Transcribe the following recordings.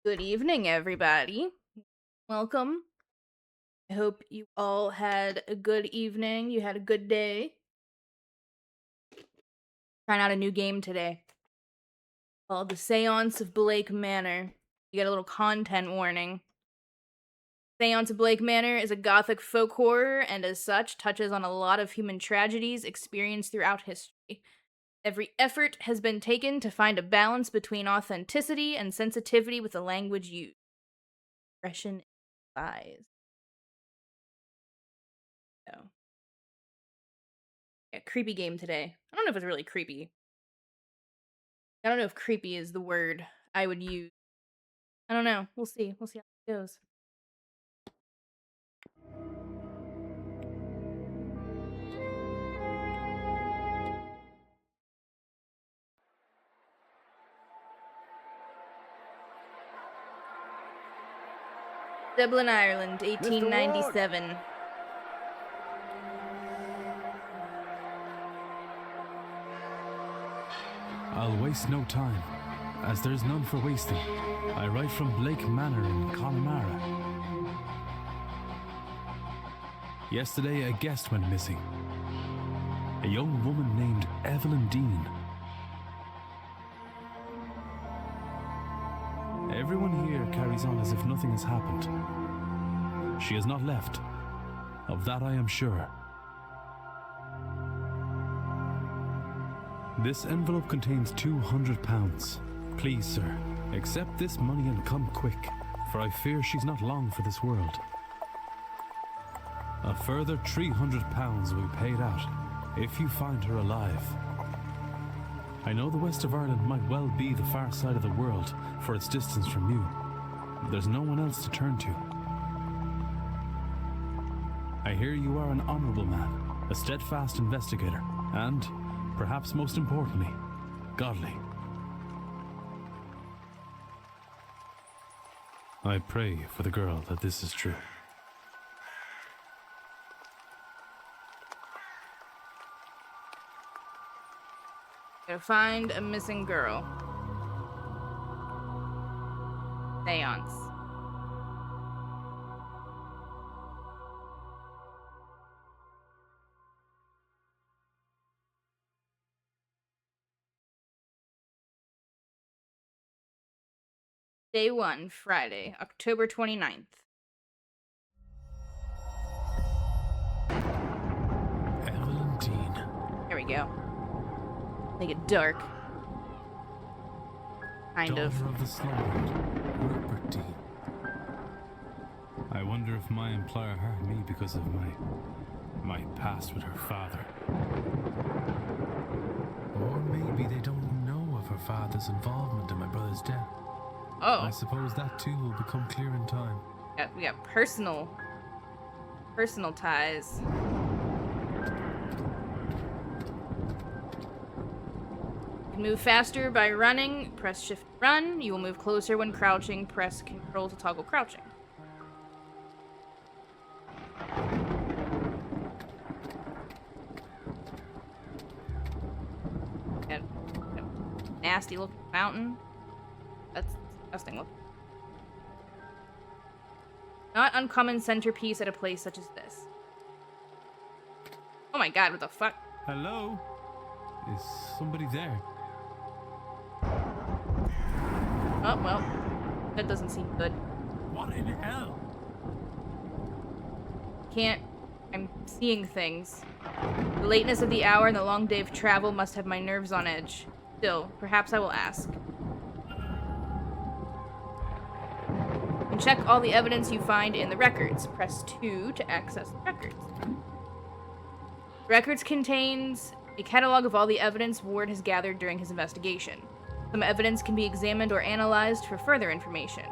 Good evening, everybody. Welcome. I hope you all had a good evening. You had a good day. Trying out a new game today called the Seance of Blake Manor. You get a little content warning. Seance of Blake Manor is a gothic folk horror and, as such, touches on a lot of human tragedies experienced throughout history. Every effort has been taken to find a balance between authenticity and sensitivity with the language used. Expression lies. So. Yeah, creepy game today. I don't know if it's really creepy. I don't know if creepy is the word I would use. I don't know. We'll see. We'll see how it goes. Dublin, Ireland, 1897. I'll waste no time, as there's none for wasting. I write from Blake Manor in Connemara. Yesterday, a guest went missing. A young woman named Evelyn Dean. Everyone here carries on as if nothing has happened. She has not left. Of that I am sure. This envelope contains £200. Please, sir, accept this money and come quick, for I fear she's not long for this world. A further £300 will be paid out if you find her alive. I know the west of Ireland might well be the far side of the world for its distance from you. There's no one else to turn to. I hear you are an honourable man, a steadfast investigator, and, perhaps most importantly, godly. I pray for the girl that this is true. Gotta find a missing girl. Seance. Day 1, Friday, October 29th. Evelyn Dean. There we go. Make it dark. Kind of. Daughter of the slumbered, Rupert Dean. I wonder if my employer hired me because of my past with her father. Or maybe they don't know of her father's involvement in my brother's death. Oh. I suppose that too will become clear in time. We got personal ties. You can move faster by running. Press shift to run. You will move closer when crouching. Press control to toggle crouching. Got a nasty looking mountain. That's disgusting looking. Not uncommon centerpiece at a place such as this. Oh my god, what the fuck? Hello? Is somebody there? Oh, well. That doesn't seem good. What in hell? I'm seeing things. The lateness of the hour and the long day of travel must have my nerves on edge. Still, perhaps I will ask. And check all the evidence you find in the records. Press 2 to access the records. Records contains a catalog of all the evidence Ward has gathered during his investigation. Some evidence can be examined or analyzed for further information.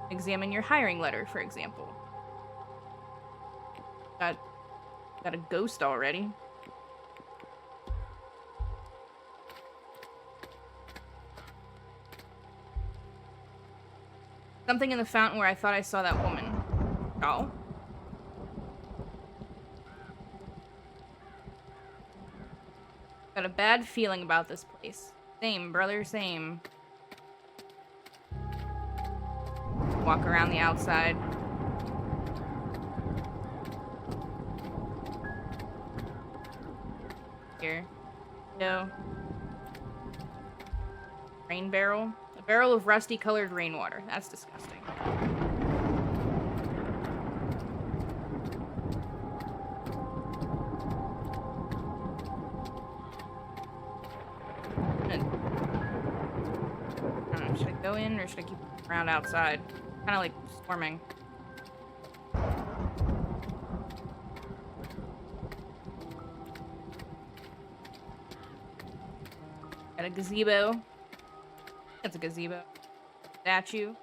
Examine your hiring letter, for example. Got a ghost already. Something in the fountain where I thought I saw that woman. Oh. Got a bad feeling about this place. Same, brother, same. walk around the outside. Here. No. Rain barrel. A barrel of rusty colored rainwater. That's disgusting. I don't know, should I go in or should I keep around outside? Kind of like storming. Got a gazebo. That's a gazebo. Statue.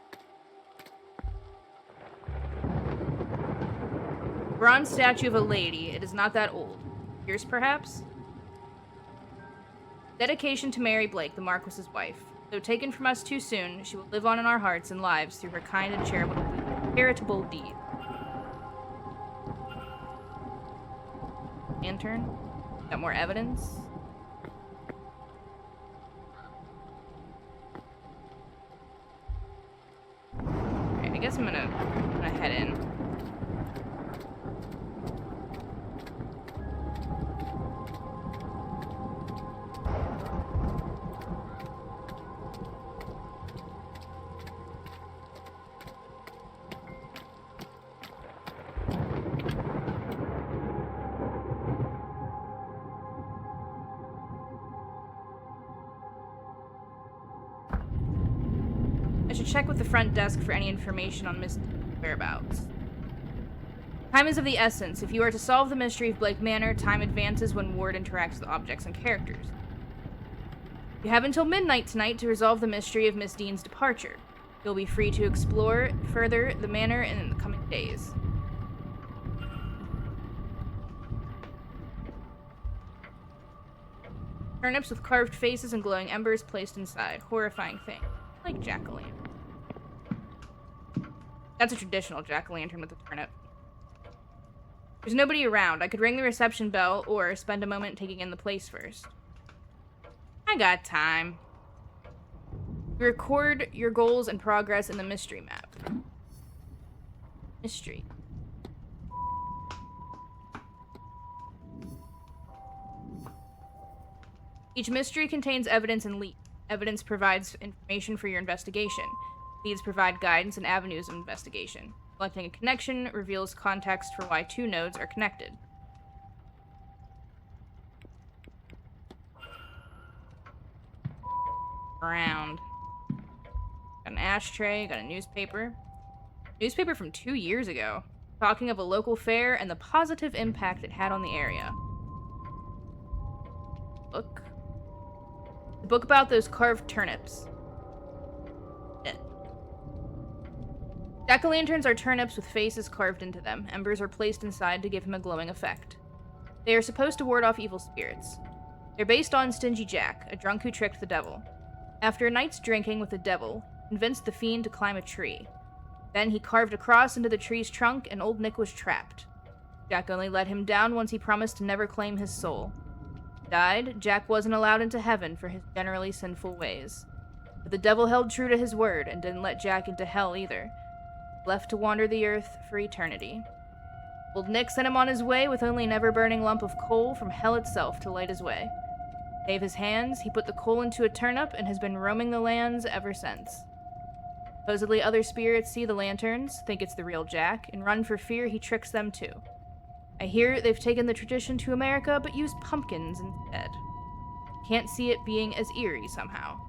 Bronze statue of a lady. It is not that old. Years, perhaps? Dedication to Mary Blake, the Marquis's wife. Though taken from us too soon, she will live on in our hearts and lives through her kind and charitable deed. Lantern. Got more evidence. Alright, I guess I'm gonna head in. I should check with the front desk for any information on Miss whereabouts. Time is of the essence. If you are to solve the mystery of Blake Manor, time advances when Ward interacts with objects and characters. You have until midnight tonight to resolve the mystery of Miss Dean's departure. You'll be free to explore further the manor in the coming days. Turnips with carved faces and glowing embers placed inside. Horrifying thing. Like jack-o'-lantern. That's a traditional jack-o'-lantern with a turnip. There's nobody around. I could ring the reception bell or spend a moment taking in the place first. I got time. You record your goals and progress in the mystery map. Mystery. Each mystery contains evidence and leads. Evidence provides information for your investigation. Leads provide guidance and avenues of investigation. Collecting a connection reveals context for why two nodes are connected. Around. Got an ashtray, got a newspaper. Newspaper from 2 years ago. Talking of a local fair and the positive impact it had on the area. Book. The book about those carved turnips. Jack-o'-lanterns are turnips with faces carved into them. Embers are placed inside to give him a glowing effect. They are supposed to ward off evil spirits. They're based on Stingy Jack, a drunk who tricked the devil. After a night's drinking with the devil, he convinced the fiend to climb a tree. Then he carved a cross into the tree's trunk and old Nick was trapped. Jack only let him down once he promised to never claim his soul. Died, Jack wasn't allowed into heaven for his generally sinful ways. But the devil held true to his word and didn't let Jack into hell either. Left to wander the earth for eternity. Old Nick sent him on his way with only an ever-burning lump of coal from hell itself to light his way. Save his hands, he put the coal into a turnip and has been roaming the lands ever since. Supposedly other spirits see the lanterns, think it's the real Jack, and run for fear he tricks them too. I hear they've taken the tradition to America but use pumpkins instead. Can't see it being as eerie somehow.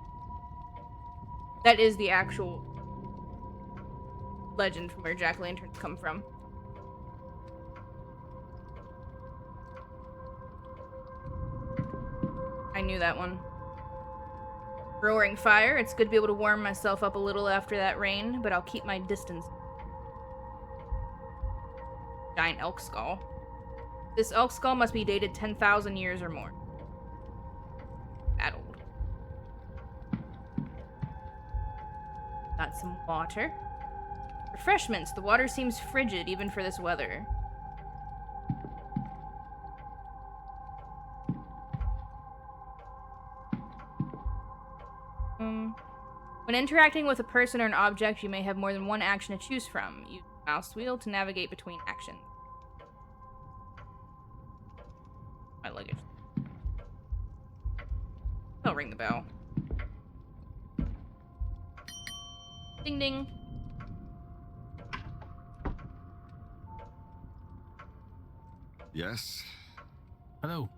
That is the actual legend from where jack-o'-lanterns come from. I knew that one. Roaring fire. It's good to be able to warm myself up a little after that rain, but I'll keep my distance. Giant elk skull. This elk skull must be dated 10,000 years or more. That old. Got some water. Refreshments. The water seems frigid even for this weather. When interacting with a person or an object, you may have more than one action to choose from. Use the mouse wheel to navigate between actions. My luggage. I'll ring the bell. Ding ding. Yes? Hello,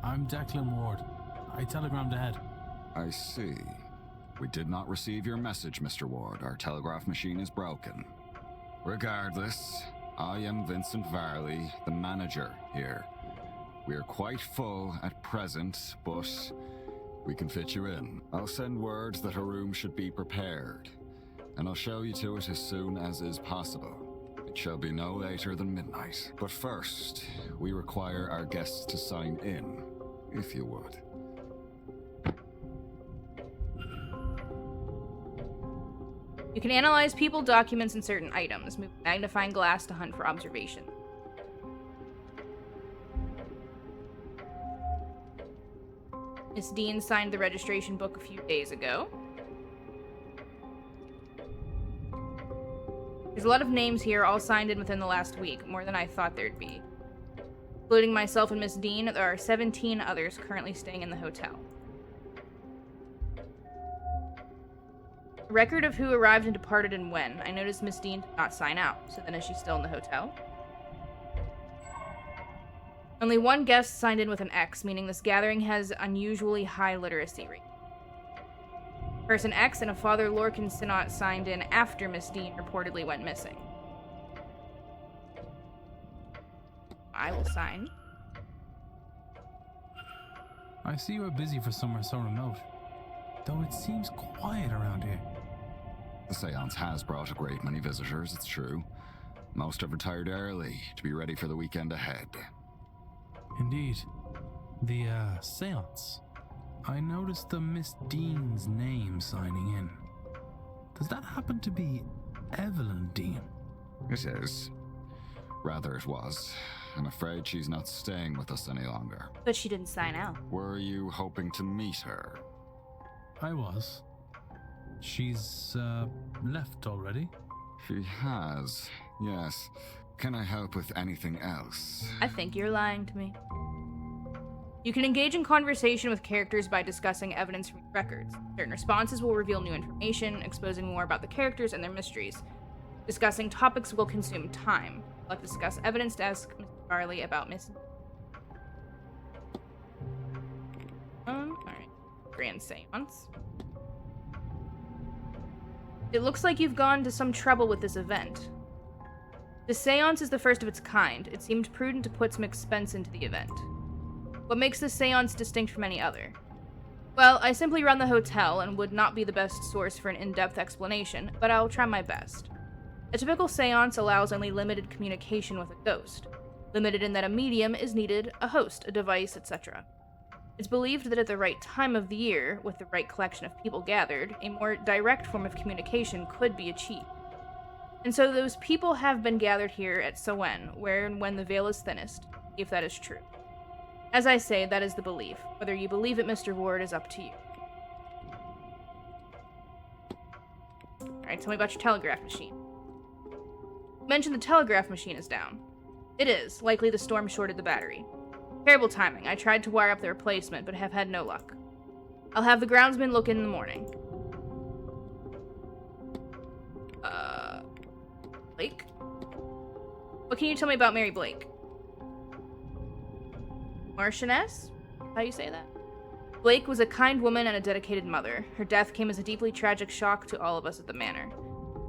I'm Declan Ward. I telegrammed ahead. I see. We did not receive your message, Mr. Ward. Our telegraph machine is broken. Regardless, I am Vincent Varley, the manager here. We are quite full at present, but we can fit you in. I'll send word that a room should be prepared, and I'll show you to it as soon as is possible. It shall be no later than midnight. But first, we require our guests to sign in, if you would. You can analyze people, documents, and certain items. Move the magnifying glass to hunt for observation. Miss Dean signed the registration book a few days ago. There's a lot of names here, all signed in within the last week, more than I thought there'd be. Including myself and Miss Dean, there are 17 others currently staying in the hotel. A record of who arrived and departed and when. I noticed Miss Dean did not sign out, so then is she still in the hotel? Only one guest signed in with an X, meaning this gathering has unusually high literacy rate. Person X and a Father Lorcan Sinnott signed in after Miss Dean reportedly went missing. I will sign. I see you are busy for somewhere so remote, though it seems quiet around here. The seance has brought a great many visitors, it's true. Most have retired early to be ready for the weekend ahead. Indeed. The, seance. I noticed the Miss Dean's name signing in. Does that happen to be Evelyn Dean? It is. Rather, it was. I'm afraid she's not staying with us any longer. But she didn't sign out. Were you hoping to meet her? I was. She's, left already? She has, yes. Can I help with anything else? I think you're lying to me. You can engage in conversation with characters by discussing evidence from records. Certain responses will reveal new information, exposing more about the characters and their mysteries. Discussing topics will consume time. Let's discuss evidence to ask Mr. Farley about Miss... Alright. Grand Seance. It looks like you've gone to some trouble with this event. The seance is the first of its kind. It seemed prudent to put some expense into the event. What makes this seance distinct from any other? Well, I simply run the hotel and would not be the best source for an in-depth explanation, but I'll try my best. A typical seance allows only limited communication with a ghost. Limited in that a medium is needed, a host, a device, etc. It's believed that at the right time of the year, with the right collection of people gathered, a more direct form of communication could be achieved. And so those people have been gathered here at Samhain, where and when the veil is thinnest, if that is true. As I say, that is the belief. Whether you believe it, Mr. Ward, is up to you. Alright, tell me about your telegraph machine. You mentioned the telegraph machine is down. It is. Likely the storm shorted the battery. Terrible timing. I tried to wire up the replacement, but have had no luck. I'll have the groundsman look in the morning. Blake? What can you tell me about Mary Blake? Marchioness? How do you say that? Blake was a kind woman and a dedicated mother. Her death came as a deeply tragic shock to all of us at the manor.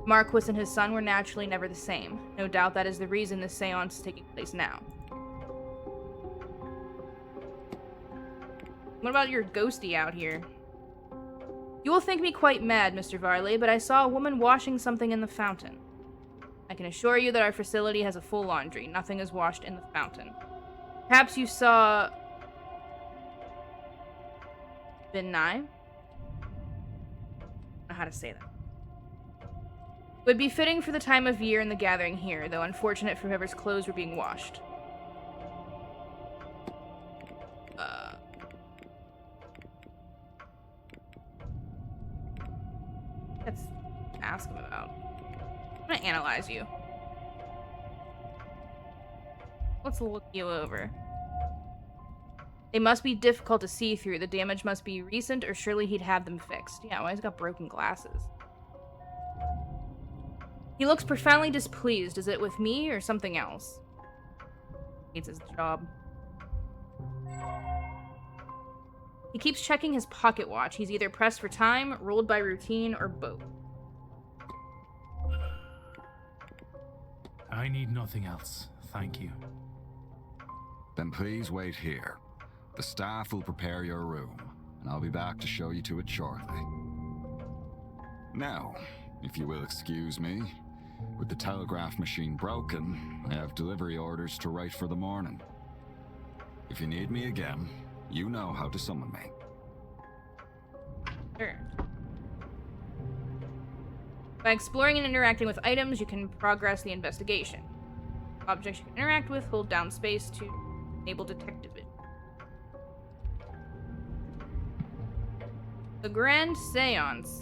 Marquis and his son were naturally never the same. No doubt that is the reason this seance is taking place now. What about your ghosty out here? You will think me quite mad, Mr. Varley, but I saw a woman washing something in the fountain. I can assure you that our facility has a full laundry. Nothing is washed in the fountain. Perhaps you saw... Ben Nye? I don't know how to say that. Would be fitting for the time of year and the gathering here, though unfortunate for whoever's clothes were being washed. Let's ask him about. I'm gonna analyze you. Let's look you over. They must be difficult to see through. The damage must be recent, or surely he'd have them fixed. Yeah, well, he's got broken glasses. He looks profoundly displeased. Is it with me or something else? Hates his job. He keeps checking his pocket watch. He's either pressed for time, ruled by routine, or both. I need nothing else, thank you. Then please wait here. The staff will prepare your room, and I'll be back to show you to it shortly. Now, if you will excuse me, with the telegraph machine broken, I have delivery orders to write for the morning. If you need me again, you know how to summon me. Sure. By exploring and interacting with items, you can progress the investigation. Objects you can interact with, hold down space to enable detective vision. The Grand Seance.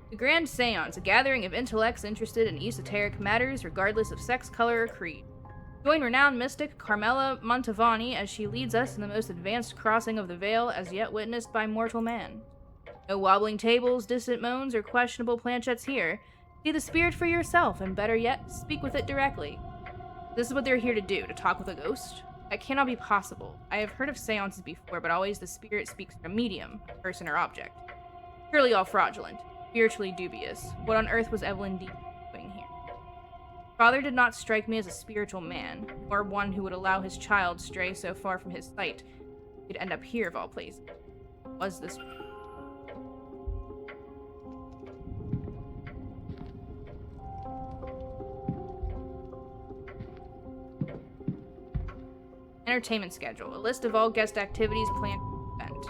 The Grand Seance, a gathering of intellects interested in esoteric matters regardless of sex, color, or creed. Join renowned mystic Carmela Montavani as she leads us in the most advanced crossing of the veil as yet witnessed by mortal man. No wobbling tables, distant moans, or questionable planchettes here. See the spirit for yourself, and better yet, speak with it directly. This is what they're here to do, to talk with a ghost? That cannot be possible. I have heard of seances before, but always the spirit speaks to a medium, person or object. Surely all fraudulent, spiritually dubious. What on earth was Evelyn D. doing here? Father did not strike me as a spiritual man, or one who would allow his child stray so far from his sight. He'd end up here of all places. Was this... Entertainment schedule. A list of all guest activities planned for the event.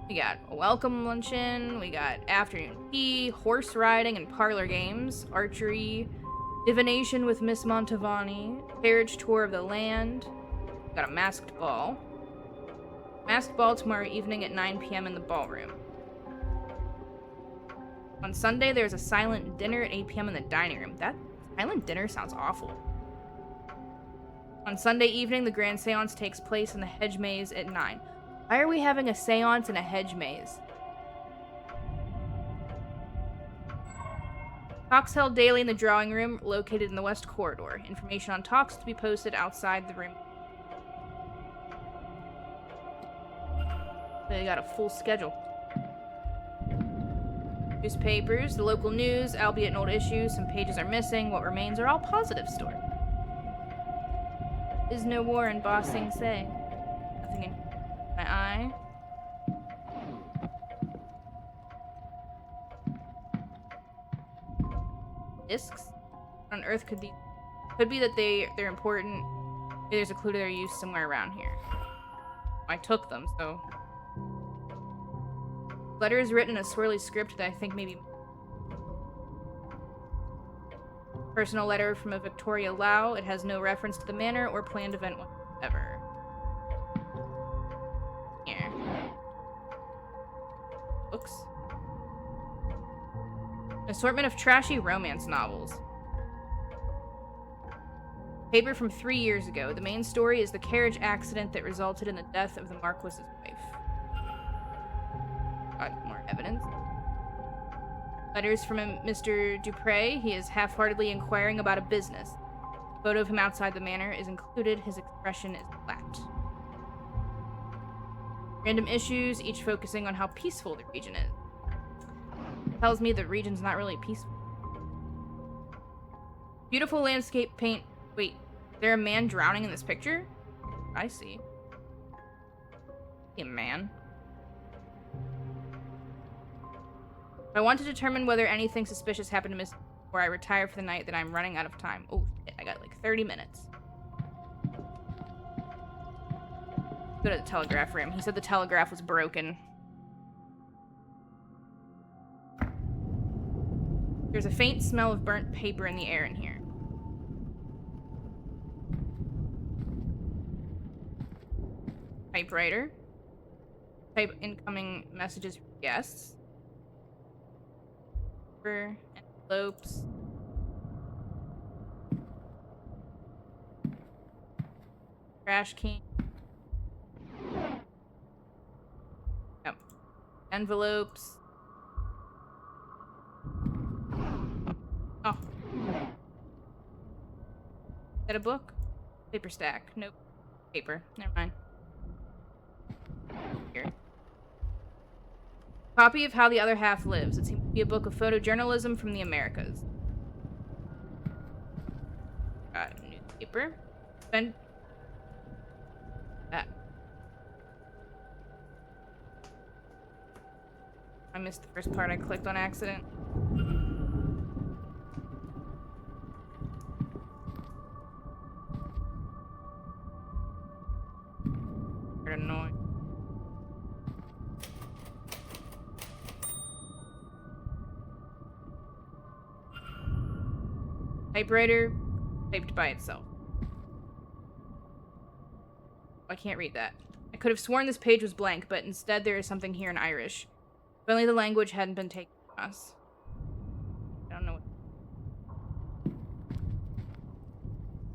We got a welcome luncheon, we got afternoon tea, horse riding and parlor games, archery, divination with Miss Montavani, carriage tour of the land, we got a masked ball. Masked ball tomorrow evening at 9 p.m. in the ballroom. On Sunday, there's a silent dinner at 8 p.m. in the dining room. That silent dinner sounds awful. On Sunday evening, the Grand Seance takes place in the hedge maze at 9. Why are we having a seance in a hedge maze? Talks held daily in the drawing room, located in the west corridor. Information on talks to be posted outside the room. They got a full schedule. Newspapers, the local news, albeit an old issue, some pages are missing. What remains are all positive stories. Is no war in Ba Sing Se. Nothing in my eye. Discs? What on earth could these... Could be that they're important. Maybe there's a clue to their use somewhere around here. I took them, so... Letters written in a swirly script that I think maybe... Personal letter from a Victoria Lau. It has no reference to the manor or planned event whatsoever. Here. Books. An assortment of trashy romance novels. Paper from 3 years ago. The main story is the carriage accident that resulted in the death of the Marquis's wife. Got more evidence. Letters from a Mr. Dupre. He is half-heartedly inquiring about a business. A photo of him outside the manor is included. His expression is flat. Random issues, each focusing on how peaceful the region is. Tells me the region's not really peaceful. Beautiful landscape paint. Wait, is there a man drowning in this picture? I see. A man. If I want to determine whether anything suspicious happened to Miss before I retire for the night, then I'm running out of time. Oh, shit, I got like 30 minutes. Go to the telegraph room. He said the telegraph was broken. There's a faint smell of burnt paper in the air in here. Typewriter. Type incoming messages from guests. paper, envelopes. Trash can. Yep. Envelopes. Oh. Is that a book? Paper stack. Nope. Paper. Never mind. Here. Copy of How the Other Half Lives. It seems to be a book of photojournalism from the Americas. Got a newspaper. Spend. That. I missed the first part. I clicked on accident. Annoying. Typewriter typed by itself. I can't read that. I could have sworn this page was blank, but instead there is something here in Irish. If only the language hadn't been taken from us. I don't know what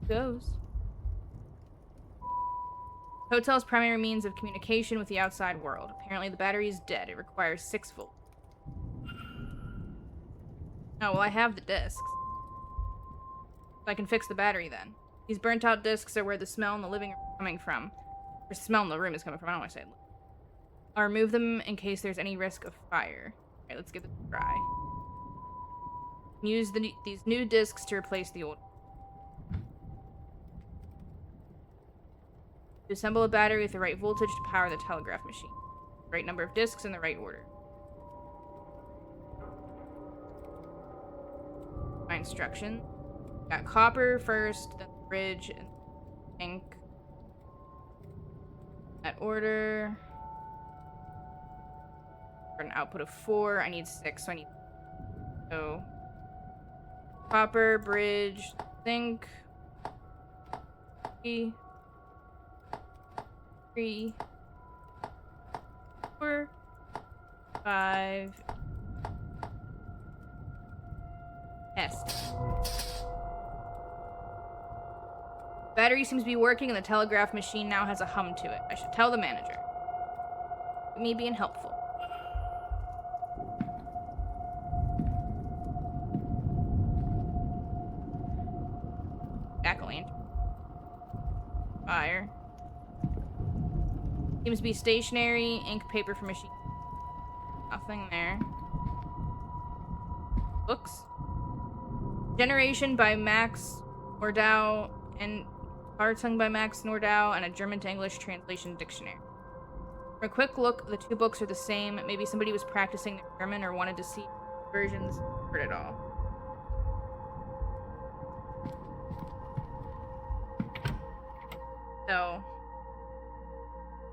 goes. Hotel's primary means of communication with the outside world. Apparently the battery is dead. It requires 6 volts. Oh, well, I have the discs. So I can fix the battery then. These burnt out discs are where the smell in the living room is coming from. Or smell in the room is coming from. I don't want to say it. I'll remove them in case there's any risk of fire. Alright, let's give it a try. Use these new discs to replace the old. To assemble a battery with the right voltage to power the telegraph machine. The right number of discs in the right order. My instruction. Got copper first, then the bridge, and ink. That order. For an output of 4, I need 6, so I need. So. Copper, bridge, zinc. 3, 4, 5. Test. Battery seems to be working and the telegraph machine now has a hum to it. I should tell the manager. Me being helpful. Jack-o'-lantern. Fire. Seems to be stationary. Ink, paper for machine. Nothing there. Books. Generation by Max Nordau and Hartung by Max Nordau and a German to English translation dictionary. For a quick look, the 2 books are the same. Maybe somebody was practicing their German or wanted to see versions for it all. So,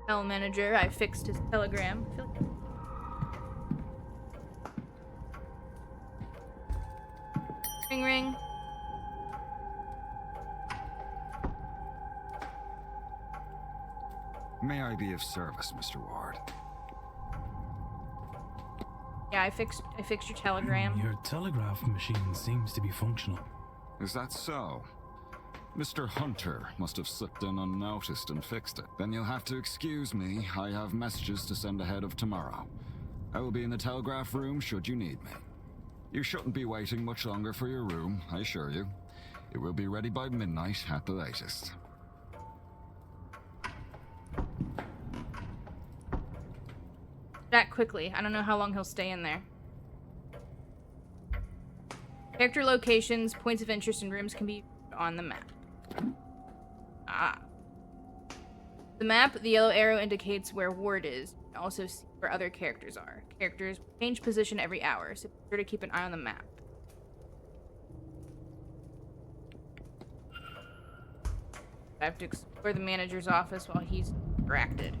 tell manager I fixed his telegram. Ring ring. May I be of service, Mr. Ward? Yeah, I fixed your telegram. Your telegraph machine seems to be functional. Is that so? Mr. Hunter must have slipped in unnoticed and fixed it. Then you'll have to excuse me. I have messages to send ahead of tomorrow. I will be in the telegraph room should you need me. You shouldn't be waiting much longer for your room, I assure you. It will be ready by midnight at the latest. That quickly. I don't know how long he'll stay in there. Character locations, points of interest, and rooms can be on the map. Ah. The map, the yellow arrow indicates where Ward is. You can also see where other characters are. Characters change position every hour, so be sure to keep an eye on the map. I have to explore the manager's office while he's distracted.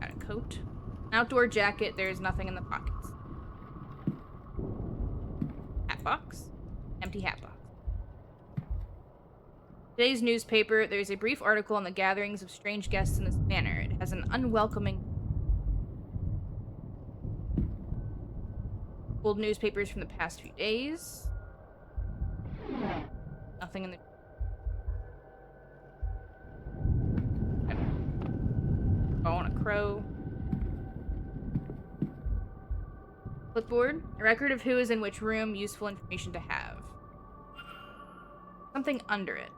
Got a coat. An outdoor jacket, there is nothing in the pockets. Hat box. Empty hat box. Today's newspaper, there's a brief article on the gatherings of strange guests in this manor. It has an unwelcoming... Old newspapers from the past few days. Nothing in the... Oh, and a crow. Clipboard. A record of who is in which room. Useful information to have. Something under it.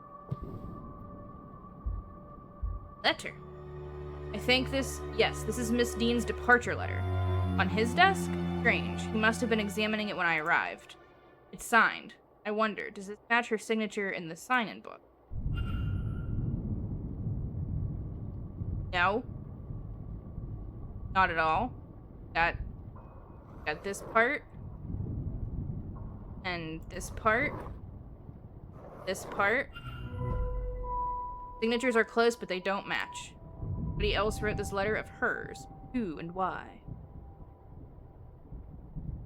Letter. I think this... Yes, this is Miss Dean's departure letter. On his desk? Strange. He must have been examining it when I arrived. It's signed. I wonder, does it match her signature in the sign-in book? No. Not at all. Got this part. And this part. This part. Signatures are close, but they don't match. Somebody else wrote this letter of hers. Who and why?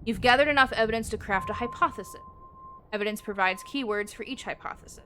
You've gathered enough evidence to craft a hypothesis. Evidence provides keywords for each hypothesis.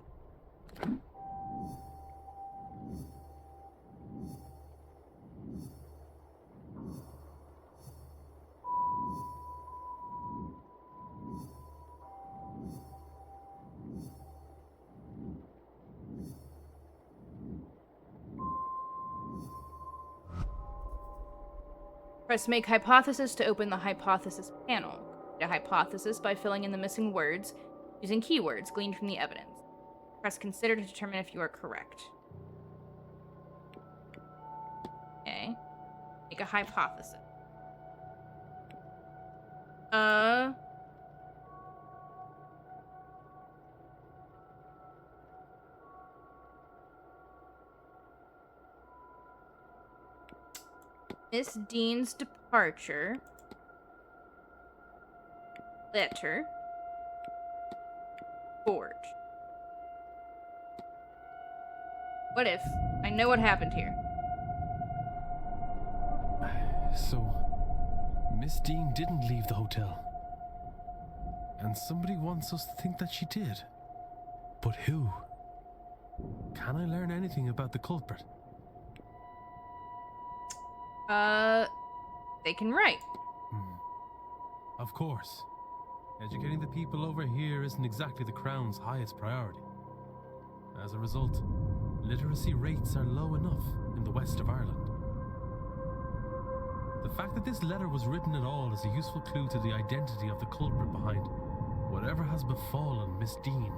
Press Make Hypothesis to open the Hypothesis panel. Create a hypothesis by filling in the missing words using keywords gleaned from the evidence. Press Consider to determine if you are correct. Okay. Make a hypothesis. Miss Dean's departure. Letter. Forge. What if? I know what happened here. So, Miss Dean didn't leave the hotel. And somebody wants us to think that she did. But who? Can I learn anything about the culprit? They can write. Of course. Educating the people over here isn't exactly the Crown's highest priority. As a result, literacy rates are low enough in the west of Ireland. The fact that this letter was written at all is a useful clue to the identity of the culprit behind whatever has befallen Miss Dean.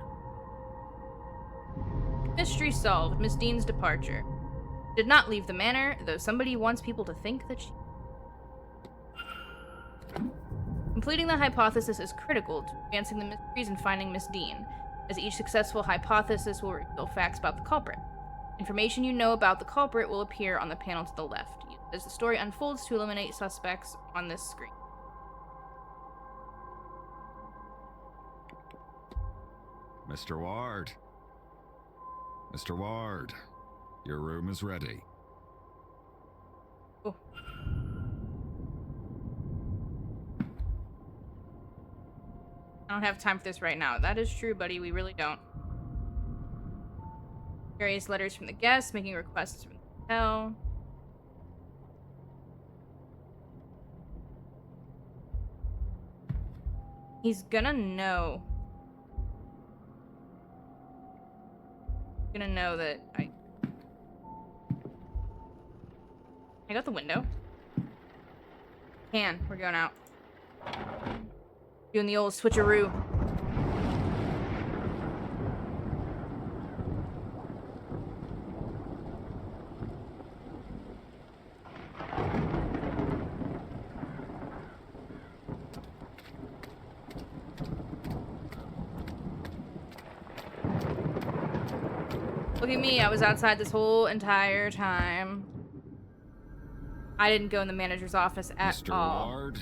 Mystery solved. Miss Dean's departure. Did not leave the manor, though somebody wants people to think that she... Completing the hypothesis is critical to advancing the mysteries and finding Miss Dean, as each successful hypothesis will reveal facts about the culprit. Information you know about the culprit will appear on the panel to the left, as the story unfolds to eliminate suspects on this screen. Mr. Ward. Mr. Ward, your room is ready. Oh. I don't have time for this right now. That is true, buddy. We really don't. Various letters from the guests, making requests from the hotel. He's gonna know. Gonna know that I got the window. We're going out. Doing the old switcheroo. Look at me, I was outside this whole entire time. I didn't go in the manager's office at Mr. all. Ward,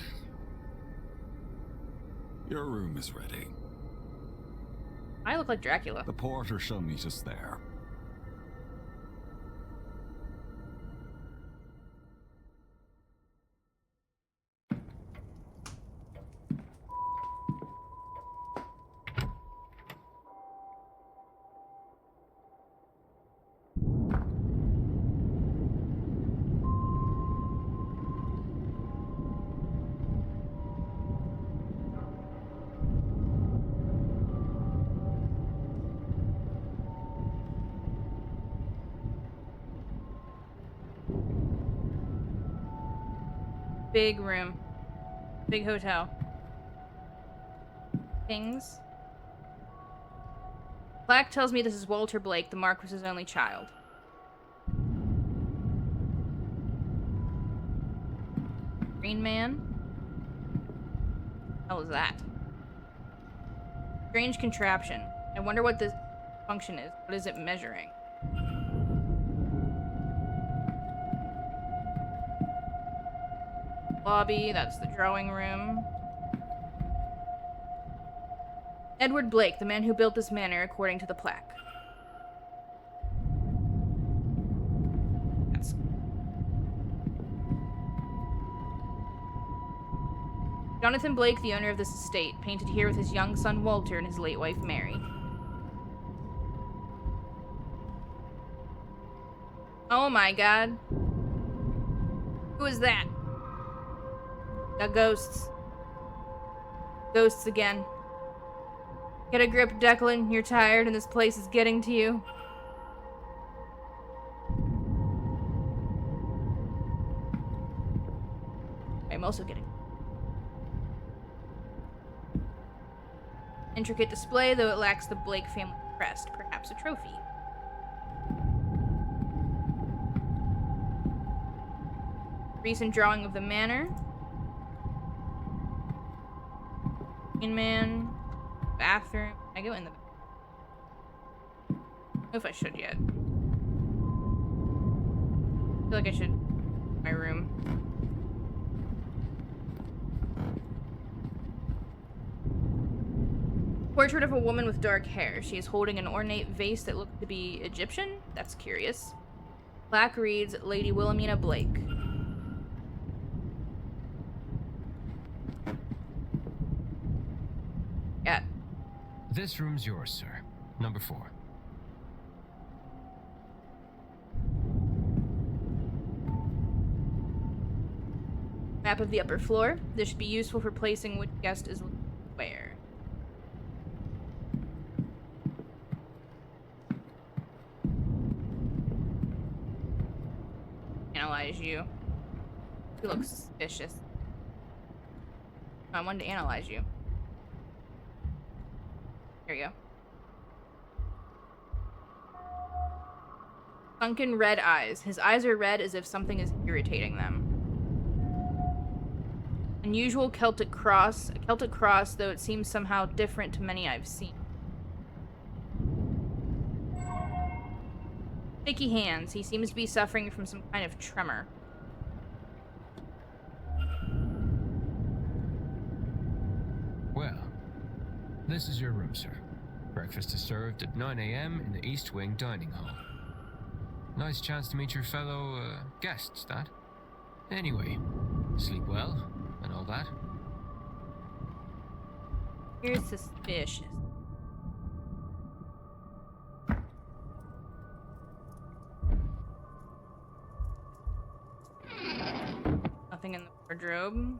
your room is ready. I look like Dracula. The porter shall meet us there. big room. Big hotel. Things. Plaque tells me this is Walter Blake, the Marquis's only child. Green man? What the hell is that? Strange contraption. I wonder what this function is. What is it measuring? Lobby, that's the drawing room. Edward Blake, the man who built this manor, according to the plaque. That's... Jonathan Blake, the owner of this estate, painted here with his young son Walter and his late wife Mary. Oh my god. Who is that? The ghosts. Ghosts again. Get a grip, Declan. You're tired and this place is getting to you. I'm also getting... Intricate display, though it lacks the Blake family crest. Perhaps a trophy. Recent drawing of the manor. Green man. Bathroom. I go in the bathroom. I don't know if I should yet. I feel like I should. My room. Portrait of a woman with dark hair. She is holding an ornate vase that looks to be Egyptian. That's curious. Plaque reads, Lady Wilhelmina Blake. Yeah. This room's yours, sir. Number 4. Map of the upper floor. This should be useful for placing which guest is where. Analyze you. You look suspicious. I wanted to analyze you. Here you go. Sunken red eyes. His eyes are red as if something is irritating them. Unusual Celtic cross. A Celtic cross, though it seems somehow different to many I've seen. Sticky hands. He seems to be suffering from some kind of tremor. Well, this is your room, sir. Breakfast is served at 9 a.m. in the East Wing dining hall. Nice chance to meet your fellow, guests, that. Anyway, sleep well, and all that. You're suspicious. Nothing in the wardrobe.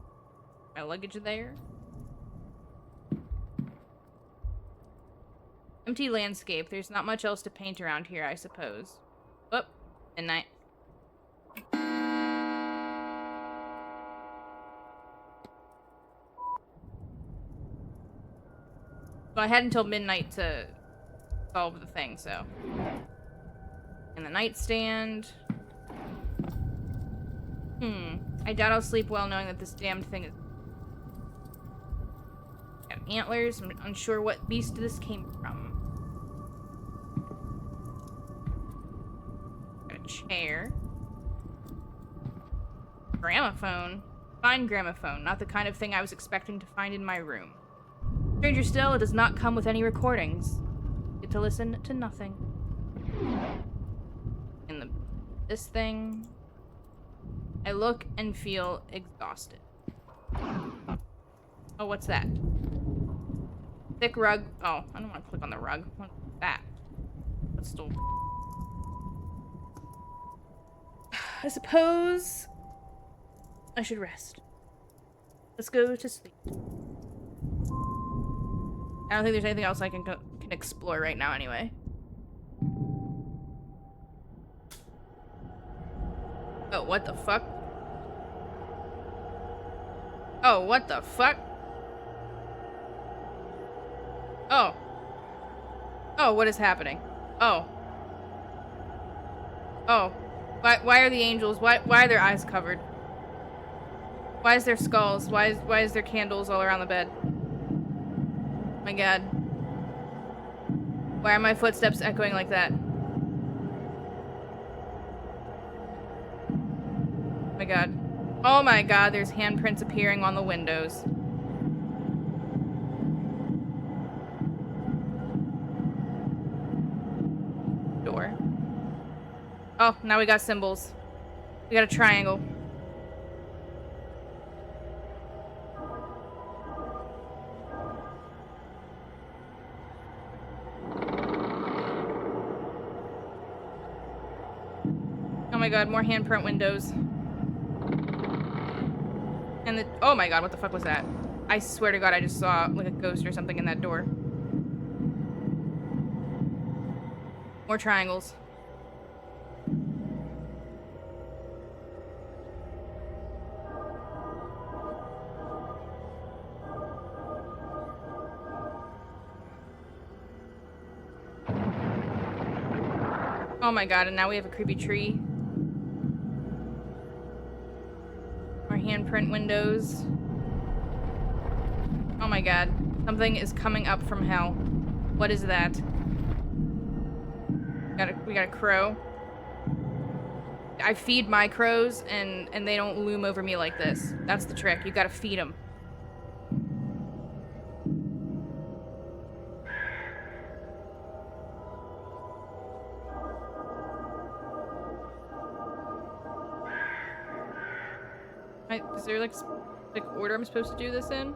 My luggage there. Empty landscape. There's not much else to paint around here, I suppose. Oh, midnight. So I had until midnight to solve the thing, so. And the nightstand. I doubt I'll sleep well knowing that this damned thing is... Got antlers. I'm unsure what beast this came from. Got a chair. Gramophone. Fine gramophone. Not the kind of thing I was expecting to find in my room. Stranger still, it does not come with any recordings. Get to listen to nothing. And this thing... I look and feel exhausted. Oh, what's that? Thick rug. Oh, I don't want to click on the rug. What's that? What's still... I suppose I should rest. Let's go to sleep. I don't think there's anything else I can explore right now anyway. Oh, what the fuck? Oh, what the fuck? Oh. Oh, what is happening? Oh. Oh. Why are the angels? Why are their eyes covered? Why is there skulls? Why is there candles all around the bed? My god. Why are my footsteps echoing like that? My god. Oh my god, there's handprints appearing on the windows. Door. Oh, now we got symbols. We got a triangle. Oh my god, more handprint windows. And the— oh my god, what the fuck was that? I swear to god, I just saw like a ghost or something in that door. More triangles. Oh my god, and now we have a creepy tree. More handprint windows. Oh my god. Something is coming up from hell. What is that? We got a crow. I feed my crows and they don't loom over me like this. That's the trick. You gotta feed them. Is there like order I'm supposed to do this in?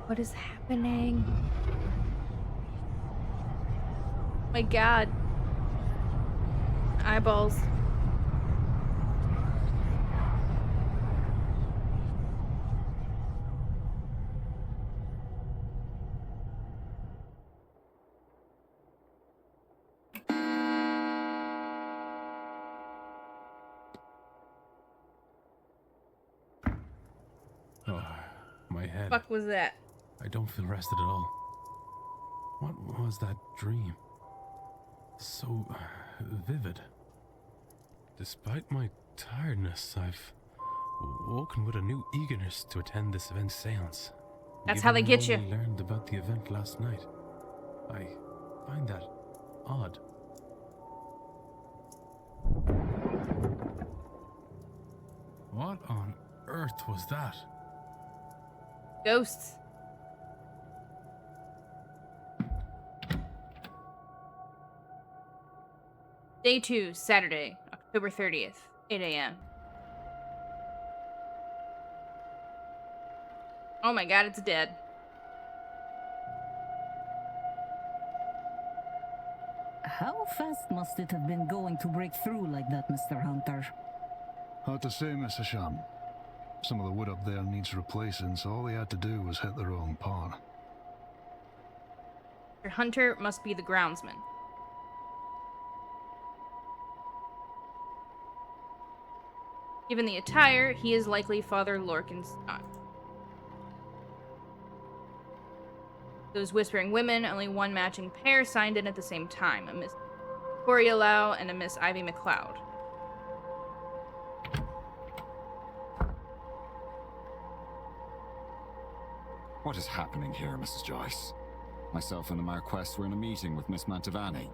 What is happening? My god. Eyeballs. Oh, my head. Fuck was that? I don't feel rested at all. What was that dream? So vivid. Despite my tiredness, I've woken with a new eagerness to attend this event's seance. That's how they get you. I learned about the event last night. I find that odd. What on earth was that? Ghosts. Day 2, Saturday, October 30th, 8 a.m. Oh my god, it's dead. How fast must it have been going to break through like that, Mr. Hunter? Hard to say, Mr. Sham. Some of the wood up there needs replacing, so all they had to do was hit the wrong part. Your hunter must be the groundsman. Given the attire, he is likely Father Lorcan's son. Those whispering women, only one matching pair signed in at the same time, a Miss Victoria Lau and a Miss Ivy McLeod. What is happening here, Mrs. Joyce? Myself and the Marquess were in a meeting with Miss Mantovani.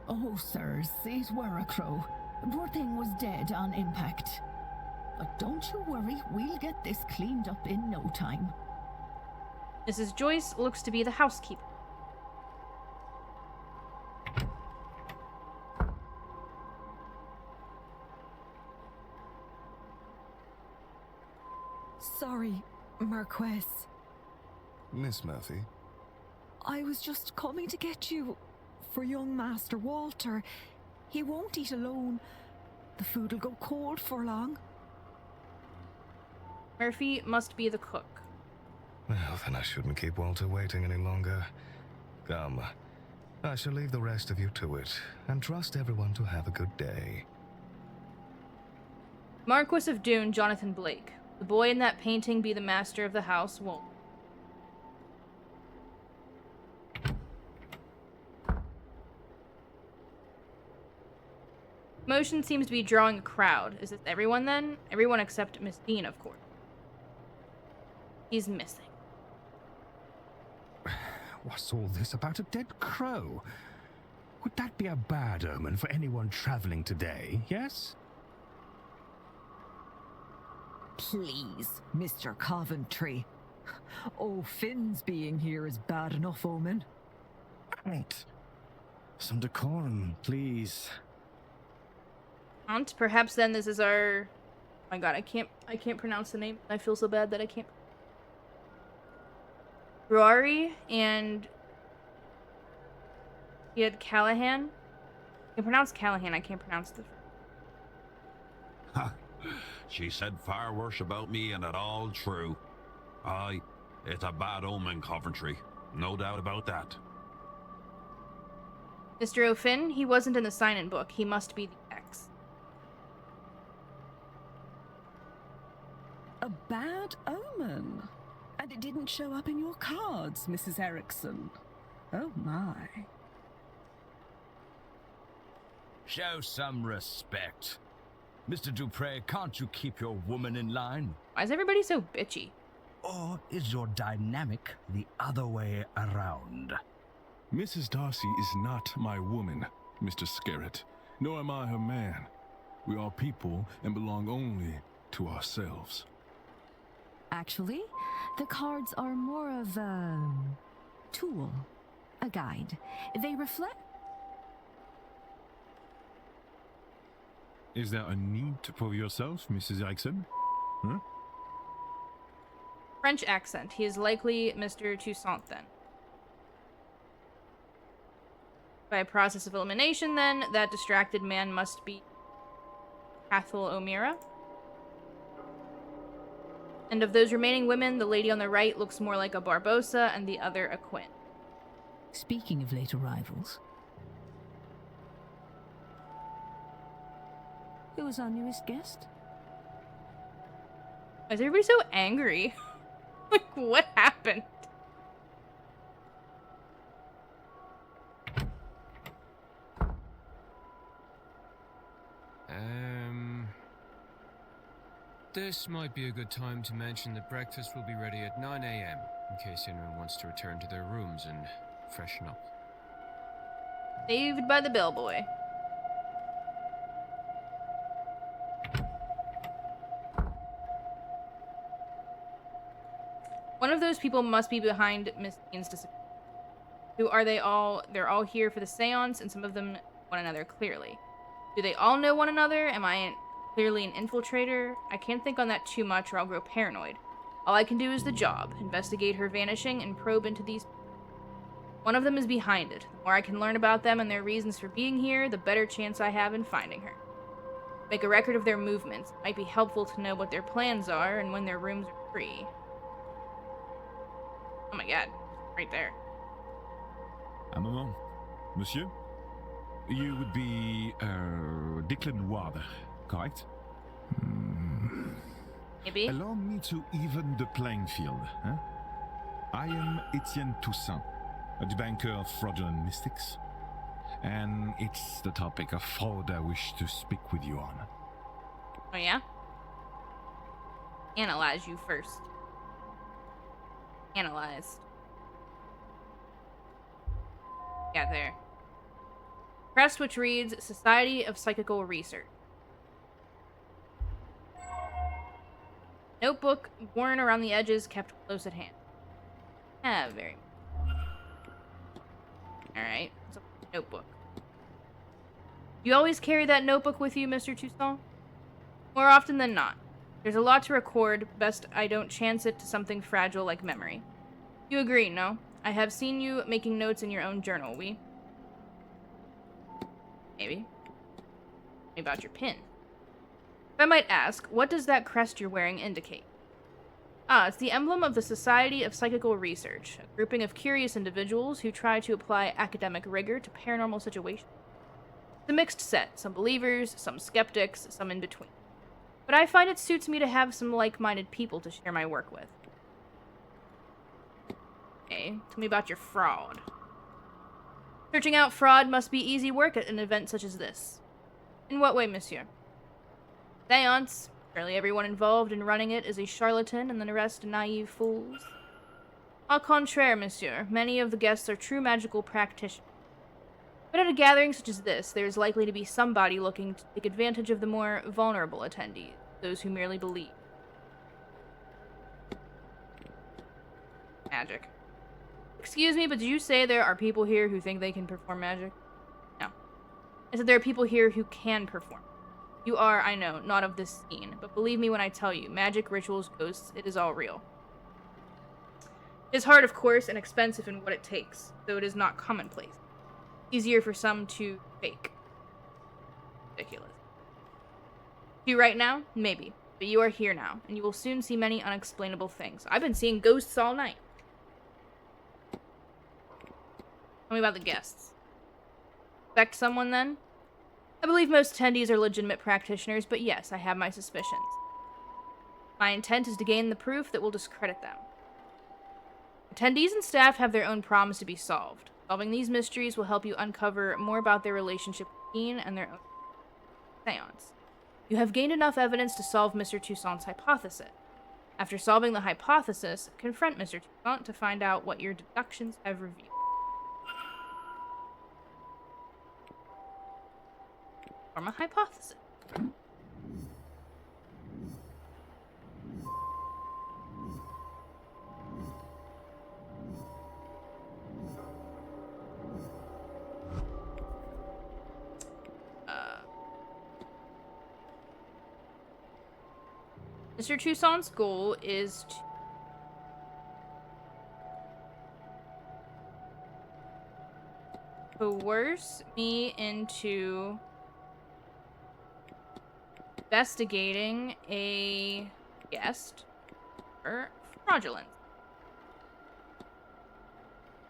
Oh, sirs, it were a crow. Poor thing was dead on impact. But don't you worry, we'll get this cleaned up in no time. Mrs. Joyce looks to be the housekeeper. Sorry, Marquess. Miss Murphy? I was just coming to get you for young Master Walter. He won't eat alone. The food'll go cold for long. Murphy must be the cook. Well, then I shouldn't keep Walter waiting any longer. Come, I shall leave the rest of you to it, and trust everyone to have a good day. Marquis of Doon, Jonathan Blake. The boy in that painting be the master of the house, won't. Motion seems to be drawing a crowd. Is this everyone then? Everyone except Miss Dean, of course. He's missing. What's all this about a dead crow? Would that be a bad omen for anyone traveling today, yes? Please, Mr. Coventry. Oh, Finn's being here is bad enough omen. Aunt, some decorum, please. Aunt, perhaps then this is our... Oh my god, I can't pronounce the name. I feel so bad that I can't... Rory and... He had Callahan. I can pronounce Callahan, I can't pronounce the... Ha! She said far worse about me, and it all true. Aye, it's a bad omen, Coventry. No doubt about that. Mr. O'Finn, he wasn't in the sign-in book. He must be the X. A bad omen? And it didn't show up in your cards, Mrs. Erickson. Oh my. Show some respect. Mr. Dupre, can't you keep your woman in line? Why is everybody so bitchy? Or is your dynamic the other way around? Mrs. Darcy is not my woman, Mr. Scarrett, nor am I her man. We are people and belong only to ourselves. Actually, the cards are more of a tool, a guide. They reflect... Is there a need for yourself, Mrs. Erickson? Huh? French accent. He is likely Mr. Toussaint then. By a process of elimination then, that distracted man must be Cathal O'Meara. And of those remaining women, the lady on the right looks more like a Barbosa and the other a Quinn. Speaking of late arrivals, Who was our newest guest? Why is everybody so angry? Like, what happened? This might be a good time to mention that breakfast will be ready at 9 a.m. in case anyone wants to return to their rooms and freshen up. Saved by the bellboy. One of those people must be behind Miss Dean's disappearance. Who are they all? They're all here for the seance, and some of them know one another clearly. Do they all know one another? Am I clearly an infiltrator? I can't think on that too much or I'll grow paranoid. All I can do is the job. Investigate her vanishing and probe into these. One of them is behind it. The more I can learn about them and their reasons for being here, the better chance I have in finding her. Make a record of their movements. It might be helpful to know what their plans are and when their rooms are free. Oh my god. Right there. Un moment. Monsieur? You would be, Declan Ward, correct? Maybe. Allow me to even the playing field, huh? I am Etienne Toussaint, a debunker of fraudulent mystics. And it's the topic of fraud I wish to speak with you on. Oh yeah? Analyze you first. Analyzed. Yeah, there. Crest which reads Society of Psychical Research. Notebook worn around the edges, kept close at hand. Ah, very. Alright, it's a notebook. You always carry that notebook with you, Mr. Toussaint? More often than not. There's a lot to record, best I don't chance it to something fragile like memory. You agree, no? I have seen you making notes in your own journal, we? Maybe. me about your pin. If I might ask, what does that crest you're wearing indicate? Ah, it's the emblem of the Society of Psychical Research, a grouping of curious individuals who try to apply academic rigor to paranormal situations. It's a mixed set, some believers, some skeptics, some in between. But I find it suits me to have some like-minded people to share my work with. Okay, tell me about your fraud. Searching out fraud must be easy work at an event such as this. In what way, monsieur? Seance. Surely everyone involved in running it is a charlatan and the rest naive fools. Au contraire, monsieur. Many of the guests are true magical practitioners. But at a gathering such as this, there is likely to be somebody looking to take advantage of the more vulnerable attendees, those who merely believe. Magic. Excuse me, but did you say there are people here who think they can perform magic? No. I said there are people here who can perform. You are, I know, not of this scene, but believe me when I tell you, magic, rituals, ghosts, it is all real. It is hard, of course, and expensive in what it takes, though it is not commonplace. Easier for some to fake. Ridiculous. You right now? Maybe. But you are here now, and you will soon see many unexplainable things. I've been seeing ghosts all night. Tell me about the guests. Expect someone, then? I believe most attendees are legitimate practitioners, but yes, I have my suspicions. My intent is to gain the proof that will discredit them. Attendees and staff have their own problems to be solved. Solving these mysteries will help you uncover more about their relationship with Dean and their own seance. You have gained enough evidence to solve Mr. Toussaint's hypothesis. After solving the hypothesis, confront Mr. Toussaint to find out what your deductions have revealed. Form a hypothesis. Mr. Toussaint's goal is to coerce me into investigating a guest for fraudulence.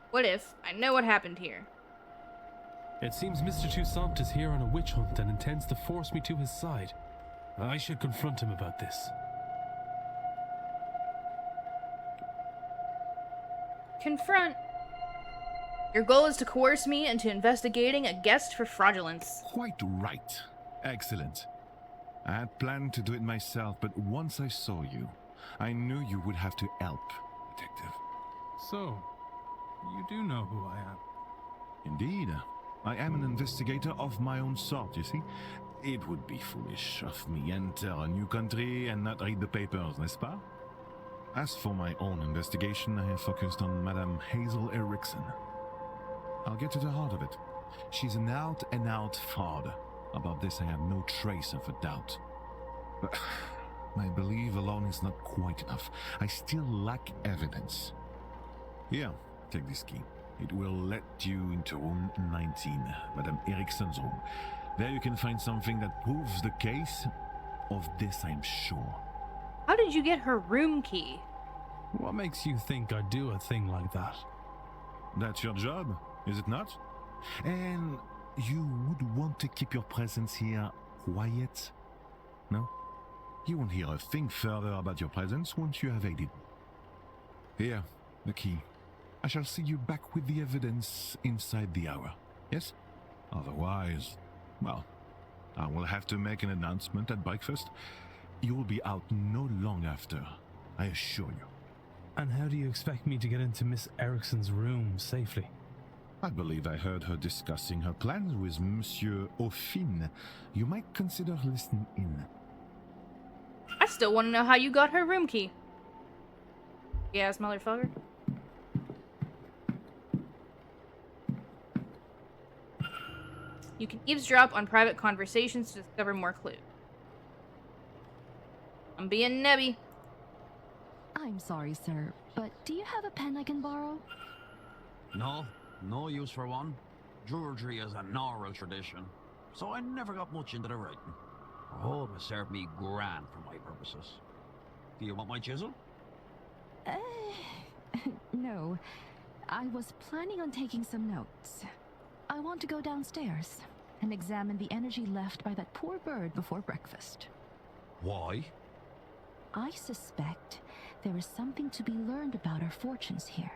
What if I know what happened here? It seems Mr. Toussaint is here on a witch hunt and intends to force me to his side. I should confront him about this. Confront. Your goal is to coerce me into investigating a guest for fraudulence. Quite right. Excellent. I had planned to do it myself, but once I saw you, I knew you would have to help, Detective. So, you do know who I am? Indeed. I am an investigator of my own sort, you see. It would be foolish of me enter a new country and not read the papers, n'est-ce pas? As for my own investigation, I have focused on Madame Hazel Erickson. I'll get to the heart of it. She's an out-and-out fraud. About this, I have no trace of a doubt. But my belief alone is not quite enough. I still lack evidence. Here, take this key. It will let you into room 19, Madame Erickson's room. There you can find something that proves the case. Of this, I'm sure. How did you get her room key? What makes you think I'd do a thing like that? That's your job, is it not? And you would want to keep your presence here quiet? No? You won't hear a thing further about your presence once you have aided. Here, the key. I shall see you back with the evidence inside the hour, yes? Otherwise, well, I will have to make an announcement at breakfast. You will be out no long after, I assure you. And how do you expect me to get into Miss Erickson's room safely? I believe I heard her discussing her plans with Monsieur Aufin. You might consider listening in. I still want to know how you got her room key. Yes, motherfucker. You can eavesdrop on private conversations to discover more clues. I'm being nebby. I'm sorry, sir, but do you have a pen I can borrow? No use for one. Druidry is an oral tradition. so I never got much into the writing. Oh, it served me grand for my purposes. Do you want my chisel? No. I was planning on taking some notes. I want to go downstairs and examine the energy left by that poor bird before breakfast. Why? I suspect there is something to be learned about our fortunes here.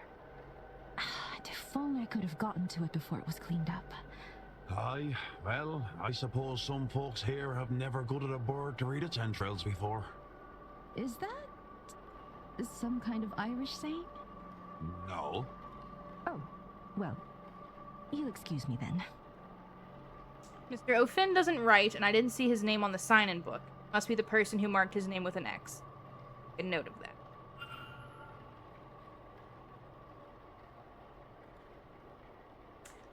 If only I could have gotten to it before it was cleaned up. Aye, well, I suppose some folks here have never gutted a bird to read its entrails before. Is that some kind of Irish saying? No. Oh, well, you'll excuse me then. Mr. O'Finn doesn't write, and I didn't see his name on the sign-in book. Must be the person who marked his name with an X. A note of that.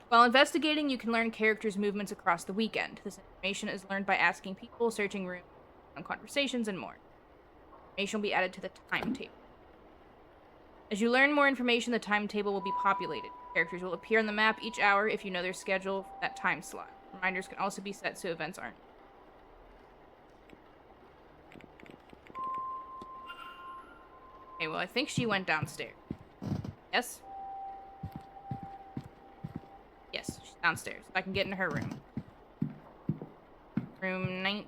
While investigating, you can learn characters' movements across the weekend. This information is learned by asking people, searching rooms, on conversations, and more. Information will be added to the timetable. As you learn more information, the timetable will be populated. Characters will appear on the map each hour if you know their schedule for that time slot. Reminders can also be set so events aren't. Okay, well, I think she went downstairs. Yes? Yes, she's downstairs. I can get into her room. Room 19.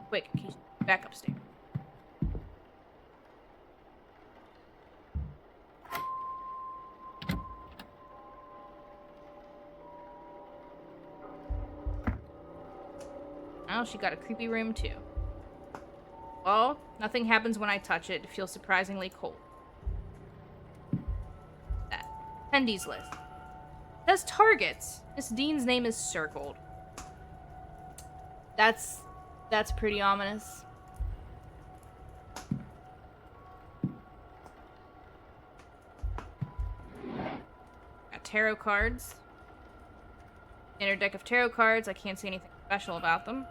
Quick, she's back upstairs. Oh, she got a creepy room too. Well, nothing happens when I touch it. It feels surprisingly cold. That. Attendees list. It says targets. Miss Dean's name is circled. That's pretty ominous. Got tarot cards. Inner deck of tarot cards. I can't see anything special about them.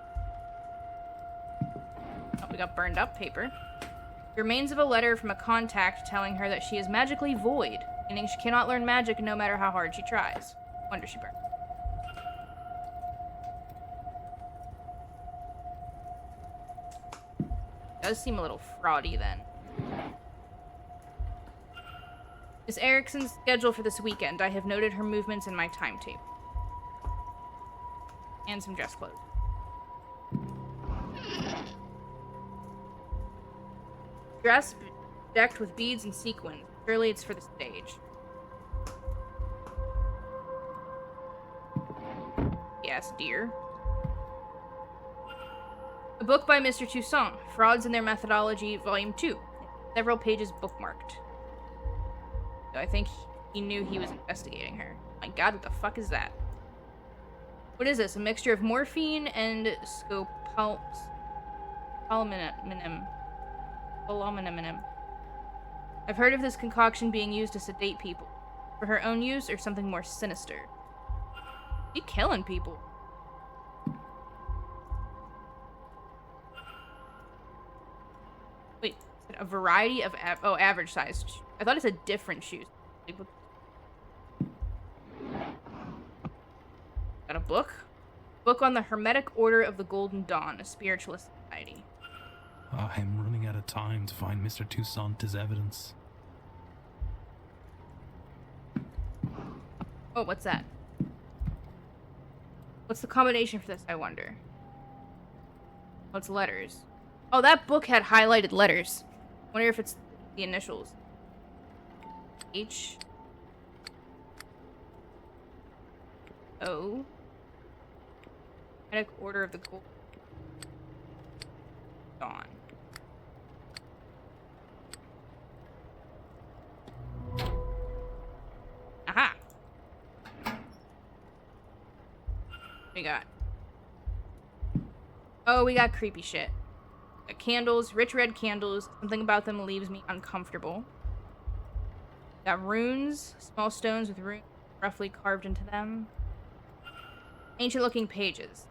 Oh, we got burned up paper. Remains of a letter from a contact telling her that she is magically void, meaning she cannot learn magic no matter how hard she tries. Wonder she burned. Does seem a little fraudy then. Miss Erickson's schedule for this weekend. I have noted her movements in my timetable. And some dress clothes. Dress decked with beads and sequins. Surely it's for the stage. Yes, dear. A book by Mr. Toussaint, Frauds and Their Methodology, Volume 2. Several pages bookmarked. So I think he knew he was investigating her. My god, what the fuck is that? What is this? A mixture of morphine and scopolaminem. I've heard of this concoction being used to sedate people. For her own use or something more sinister? You killing people. Wait, a variety of average sized. I thought it said different shoes. Got a book? Book on the Hermetic Order of the Golden Dawn, a spiritualist society. I'm running out of time to find Mr. Toussaint as evidence. Oh, what's that? What's the combination for this, I wonder? What's letters? Oh, that book had highlighted letters. Wonder if it's the initials. H. O. Hermetic Order of the Golden Dawn. Aha! What we got? Oh, we got creepy shit. Got candles, rich red candles. Something about them leaves me uncomfortable. Got runes, small stones with runes roughly carved into them. Ancient looking pages.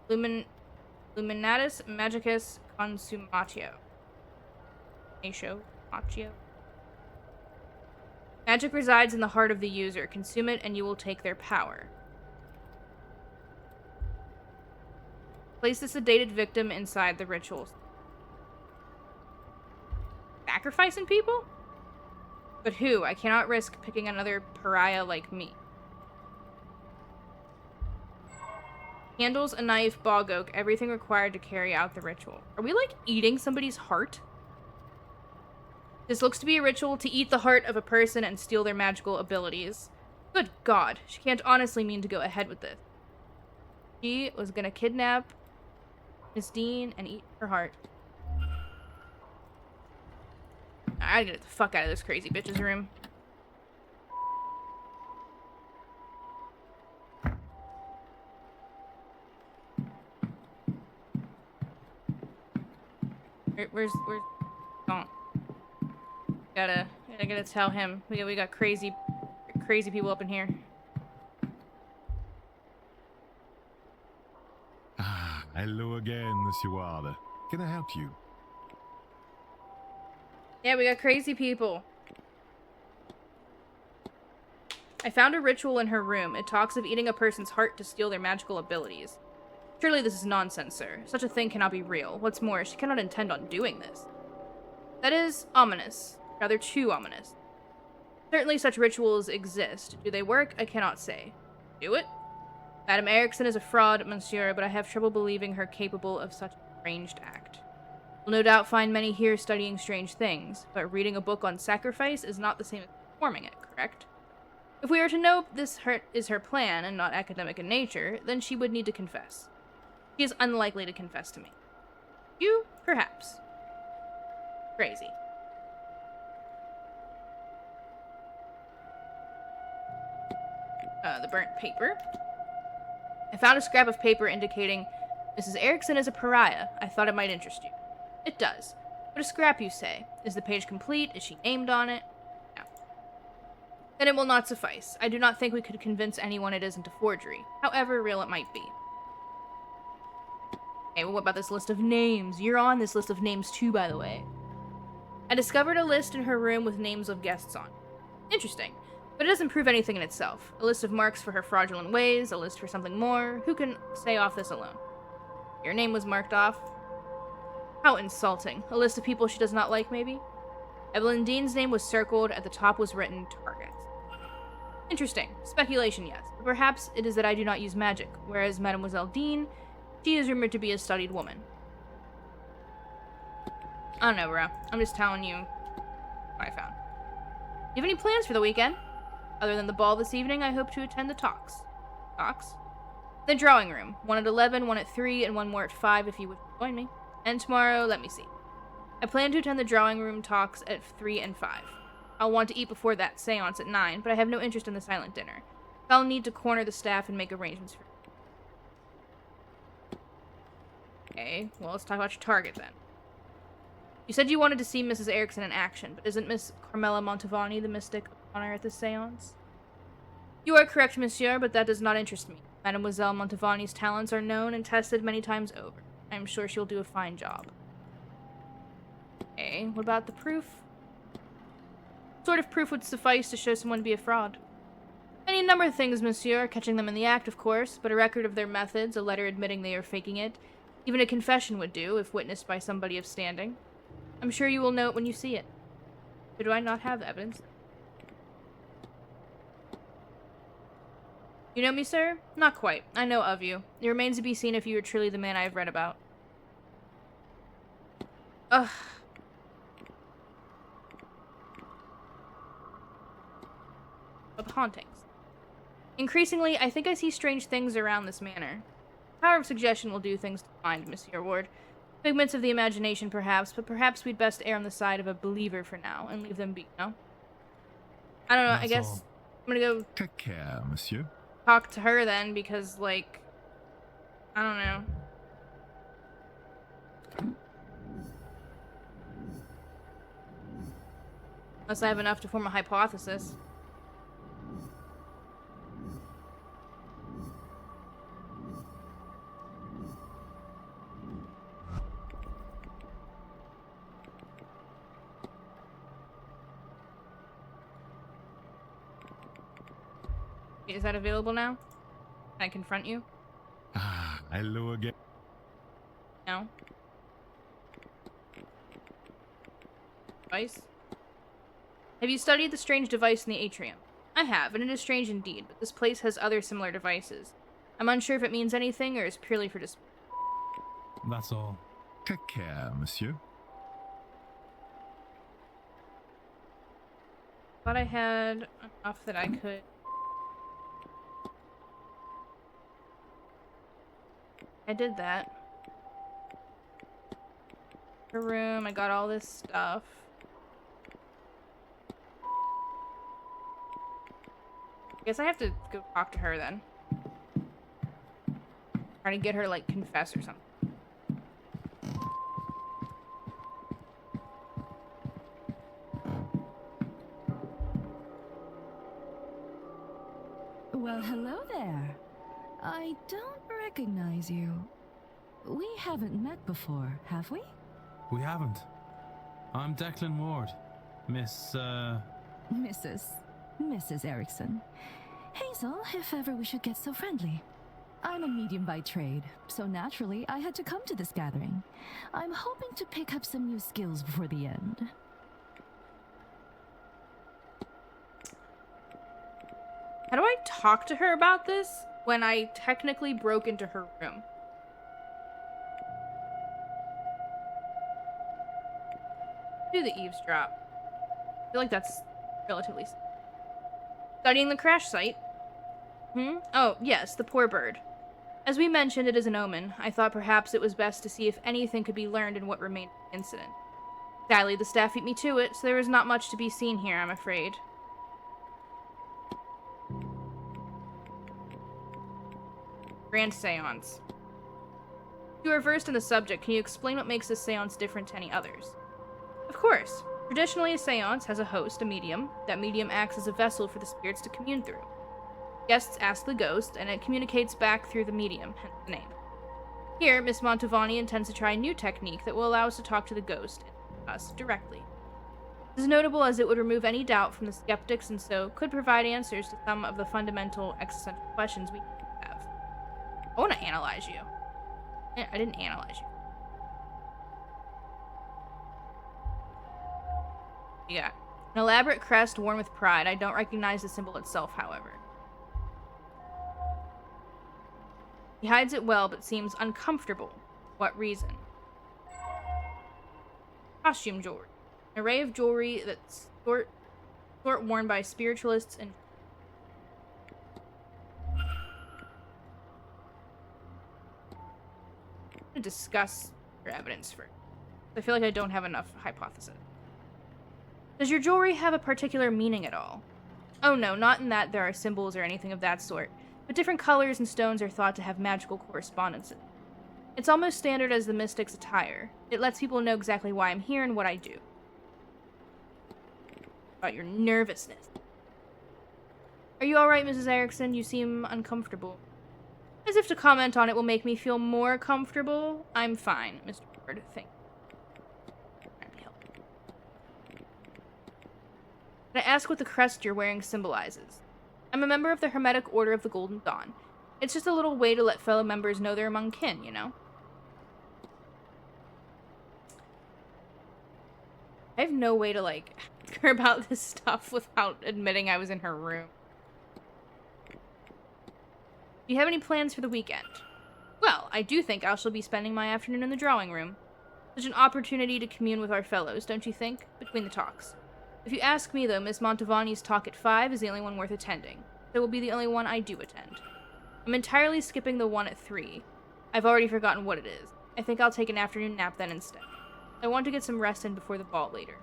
Luminatus Magicus Consumatio. Machio. Magic resides in the heart of the user. Consume it and you will take their power. Place the sedated victim inside the rituals. Sacrificing people? But who? I cannot risk picking another pariah like me. Candles, a knife, bog oak, everything required to carry out the ritual. Are we, like, eating somebody's heart? This looks to be a ritual to eat the heart of a person and steal their magical abilities. Good God, she can't honestly mean to go ahead with this. She was gonna kidnap Miss Dean and eat her heart. I gotta get the fuck out of this crazy bitch's room. Where's don't gotta tell him we got crazy people up in here. Hello again, Monsieur Ward. Can I help you? Yeah, we got crazy people. I found a ritual in her room. It talks of eating a person's heart to steal their magical abilities. Surely this is nonsense, sir. Such a thing cannot be real. What's more, she cannot intend on doing this. That is ominous. Rather too ominous. Certainly such rituals exist. Do they work? I cannot say. Do it? Madame Erickson is a fraud, monsieur, but I have trouble believing her capable of such a deranged act. You'll no doubt find many here studying strange things, but reading a book on sacrifice is not the same as performing it, correct? If we are to know this is her plan and not academic in nature, then she would need to confess. She is unlikely to confess to me. You, perhaps. Crazy. The burnt paper. I found a scrap of paper indicating Mrs. Erickson is a pariah. I thought it might interest you. It does. But a scrap, you say. Is the page complete? Is she named on it? No. Then it will not suffice. I do not think we could convince anyone it isn't a forgery, however real it might be. Okay, well, what about this list of names? You're on this list of names too, by the way. I discovered a list in her room with names of guests on. Interesting. But it doesn't prove anything in itself. A list of marks for her fraudulent ways, a list for something more. Who can say off this alone? Your name was marked off. How insulting. A list of people she does not like, maybe? Evelyn Dean's name was circled, at the top was written target. Interesting. Speculation, yes. But perhaps it is that I do not use magic, whereas Mademoiselle Dean, she is rumored to be a studied woman. I don't know, bro. I'm just telling you what I found. Do you have any plans for the weekend? Other than the ball this evening, I hope to attend the talks. Talks? The drawing room. One at 11, one at 3, and one more at 5 if you would join me. And tomorrow, let me see. I plan to attend the drawing room talks at 3 and 5. I'll want to eat before that seance at 9, but I have no interest in the silent dinner. I'll need to corner the staff and make arrangements for it. Okay, well, let's talk about your target then. You said you wanted to see Mrs. Erickson in action, but isn't Miss Carmela Montavani the mystic of honor at this seance? You are correct, monsieur, but that does not interest me. Mademoiselle Montavani's talents are known and tested many times over. I am sure she'll do a fine job. Okay, what about the proof? What sort of proof would suffice to show someone to be a fraud? Any number of things, monsieur, catching them in the act, of course, but a record of their methods, a letter admitting they are faking it. Even a confession would do, if witnessed by somebody of standing. I'm sure you will know it when you see it. Or do I not have evidence? You know me, sir? Not quite. I know of you. It remains to be seen if you are truly the man I have read about. Ugh. Of hauntings. Increasingly, I think I see strange things around this manor. Power of suggestion will do things to mind, Monsieur Ward. Figments of the imagination, perhaps, but perhaps we'd best err on the side of a believer for now and leave them be, no? I don't know, I guess I'm gonna go Take care, monsieur. talk to her then, because, like, I don't know. Unless I have enough to form a hypothesis. Is that available now? Can I confront you? Ah, hello again. No? Device? Have you studied the strange device in the atrium? I have, and it is strange indeed, but this place has other similar devices. I'm unsure if it means anything or is purely for display. That's all. Take care, monsieur. Thought I had enough that I could... I did that. Her room, I got all this stuff. Guess I have to go talk to her then. Try to get her, like, confess or something. Well, hello there. I don't recognize you. We haven't met before, have we? We haven't. I'm Declan Ward. Mrs. Erickson. Hazel, if ever we should get so friendly. I'm a medium by trade, so naturally I had to come to this gathering. I'm hoping to pick up some new skills before the end. How do I talk to her about this when I technically broke into her room? Do the eavesdrop. I feel like that's relatively simple. Studying the crash site. Oh, yes, the poor bird. As we mentioned, it is an omen. I thought perhaps it was best to see if anything could be learned in what remained of the incident. Sadly, the staff beat me to it, so there is not much to be seen here, I'm afraid. Grand Seance. You are versed in the subject. Can you explain what makes this seance different to any others? Of course. Traditionally, a seance has a host, a medium. That medium acts as a vessel for the spirits to commune through. Guests ask the ghost, and it communicates back through the medium, hence the name. Here, Miss Mantovani intends to try a new technique that will allow us to talk to the ghost, and us, directly. This is notable as it would remove any doubt from the skeptics and so could provide answers to some of the fundamental existential questions we have. I want to analyze you. Yeah, I didn't analyze you. Yeah. An elaborate crest worn with pride. I don't recognize the symbol itself, however. He hides it well, but seems uncomfortable. What reason? Costume jewelry. An array of jewelry that's sort worn by spiritualists and... I'm gonna discuss your evidence first. I feel like I don't have enough hypothesis. Does your jewelry have a particular meaning at all? Oh no, not in that there are symbols or anything of that sort, but different colors and stones are thought to have magical correspondences. It's almost standard as the mystic's attire. It lets people know exactly why I'm here and what I do. About your nervousness. Are you alright, Mrs. Erickson? You seem uncomfortable. As if to comment on it will make me feel more comfortable. I'm fine, Mr. Ward. Thank you. Can I ask what the crest you're wearing symbolizes? I'm a member of the Hermetic Order of the Golden Dawn. It's just a little way to let fellow members know they're among kin, you know? I have no way to, like, ask her about this stuff without admitting I was in her room. Do you have any plans for the weekend? Well, I do think I shall be spending my afternoon in the drawing room. Such an opportunity to commune with our fellows, don't you think? Between the talks. If you ask me, though, Miss Mantovani's talk at 5 is the only one worth attending. It will be the only one I do attend. I'm entirely skipping the one at 3. I've already forgotten what it is. I think I'll take an afternoon nap then instead. I want to get some rest in before the ball later.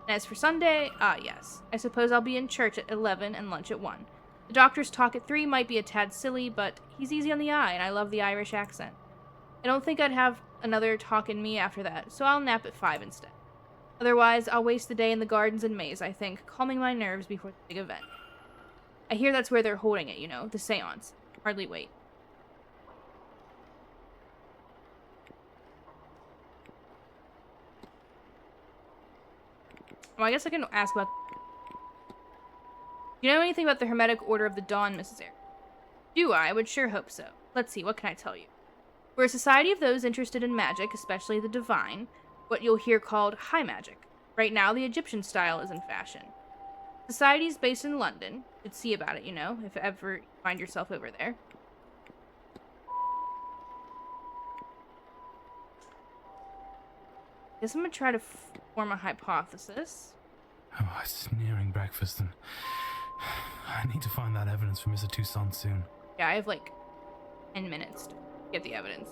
And as for Sunday, yes. I suppose I'll be in church at 11 and lunch at 1. The doctor's talk at 3 might be a tad silly, but he's easy on the eye, and I love the Irish accent. I don't think I'd have another talk in me after that, so I'll nap at 5 instead. Otherwise, I'll waste the day in the gardens and maze, I think, calming my nerves before the big event. I hear that's where they're holding it, you know, the seance. Hardly wait. Well, I guess I can ask about... You know anything about the Hermetic Order of the Dawn, Mrs. Eyre? Do I? Would sure hope so. Let's see, what can I tell you? We're a society of those interested in magic, especially the divine, what you'll hear called high magic. Right now, the Egyptian style is in fashion. Society is based in London. You'd see about it, you know, if ever you find yourself over there. Guess I'm gonna try to form a hypothesis. Oh, a sneering breakfast, and I need to find that evidence for Mr. Toussaint soon. Yeah, I have like 10 minutes to get the evidence.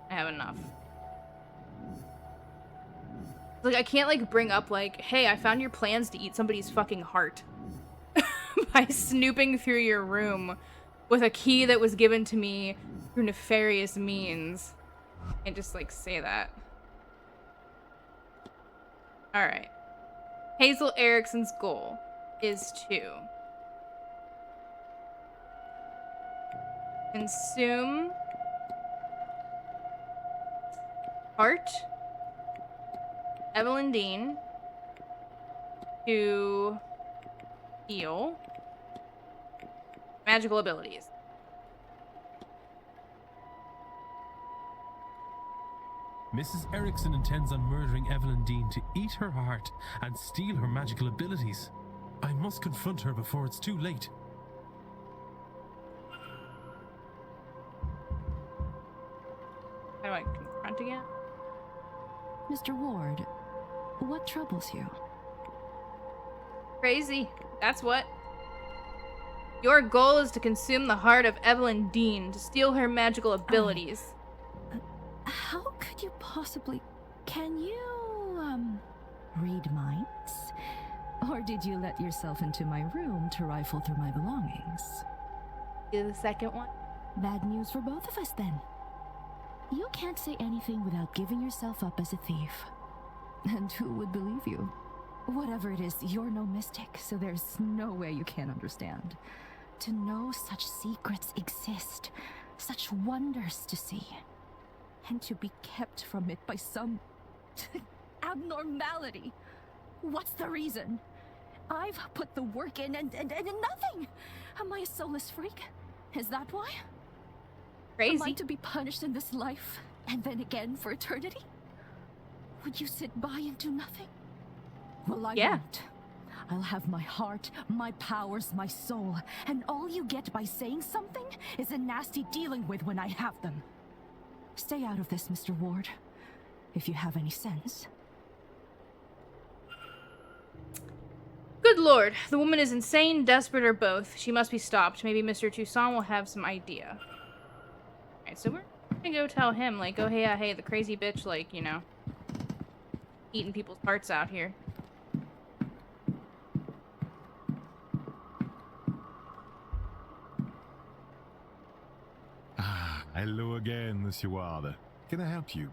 I have enough. Like, I can't, like, bring up, like, hey, I found your plans to eat somebody's fucking heart. By snooping through your room with a key that was given to me through nefarious means. And just, like, say that. Alright. Hazel Erickson's goal is to consume heart Evelyn Dean to heal magical abilities. Mrs. Erickson intends on murdering Evelyn Dean to eat her heart and steal her magical abilities. I must confront her before it's too late. How do I confront again? Mr. Ward, what troubles you? Crazy. That's what. Your goal is to consume the heart of Evelyn Dean to steal her magical abilities. How could you possibly... Can you, read minds? Or did you let yourself into my room to rifle through my belongings? Do the second one. Bad news for both of us, then. You can't say anything without giving yourself up as a thief. And who would believe you? Whatever it is, you're no mystic, so there's no way you can't understand. To know such secrets exist, such wonders to see, and to be kept from it by some abnormality. What's the reason? I've put the work in and nothing. Am I a soulless freak? Is that why? Crazy. Am I to be punished in this life and then again for eternity? Would you sit by and do nothing? Well, I won't. I'll have my heart, my powers, my soul, and all you get by saying something is a nasty dealing with when I have them. Stay out of this, Mr. Ward, if you have any sense. Good lord, the woman is insane, desperate, or both. She must be stopped. Maybe Mr. Toussaint will have some idea. Alright, so we're gonna go tell him, like, oh, hey, the crazy bitch, like, you know, eating people's hearts out here. Hello again, Monsieur Ward. Can I help you?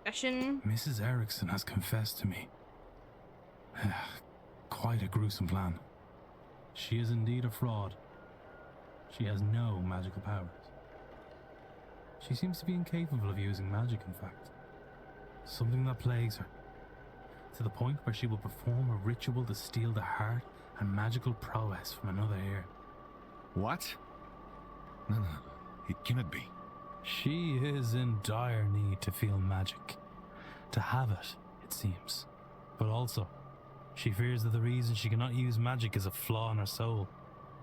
Mrs. Erickson has confessed to me. Quite a gruesome plan. She is indeed a fraud. She has no magical powers. She seems to be incapable of using magic, in fact. Something that plagues her. To the point where she will perform a ritual to steal the heart and magical prowess from another ear. What? No, it cannot be. She is in dire need to feel magic. To have it, it seems. But also, she fears that the reason she cannot use magic is a flaw in her soul.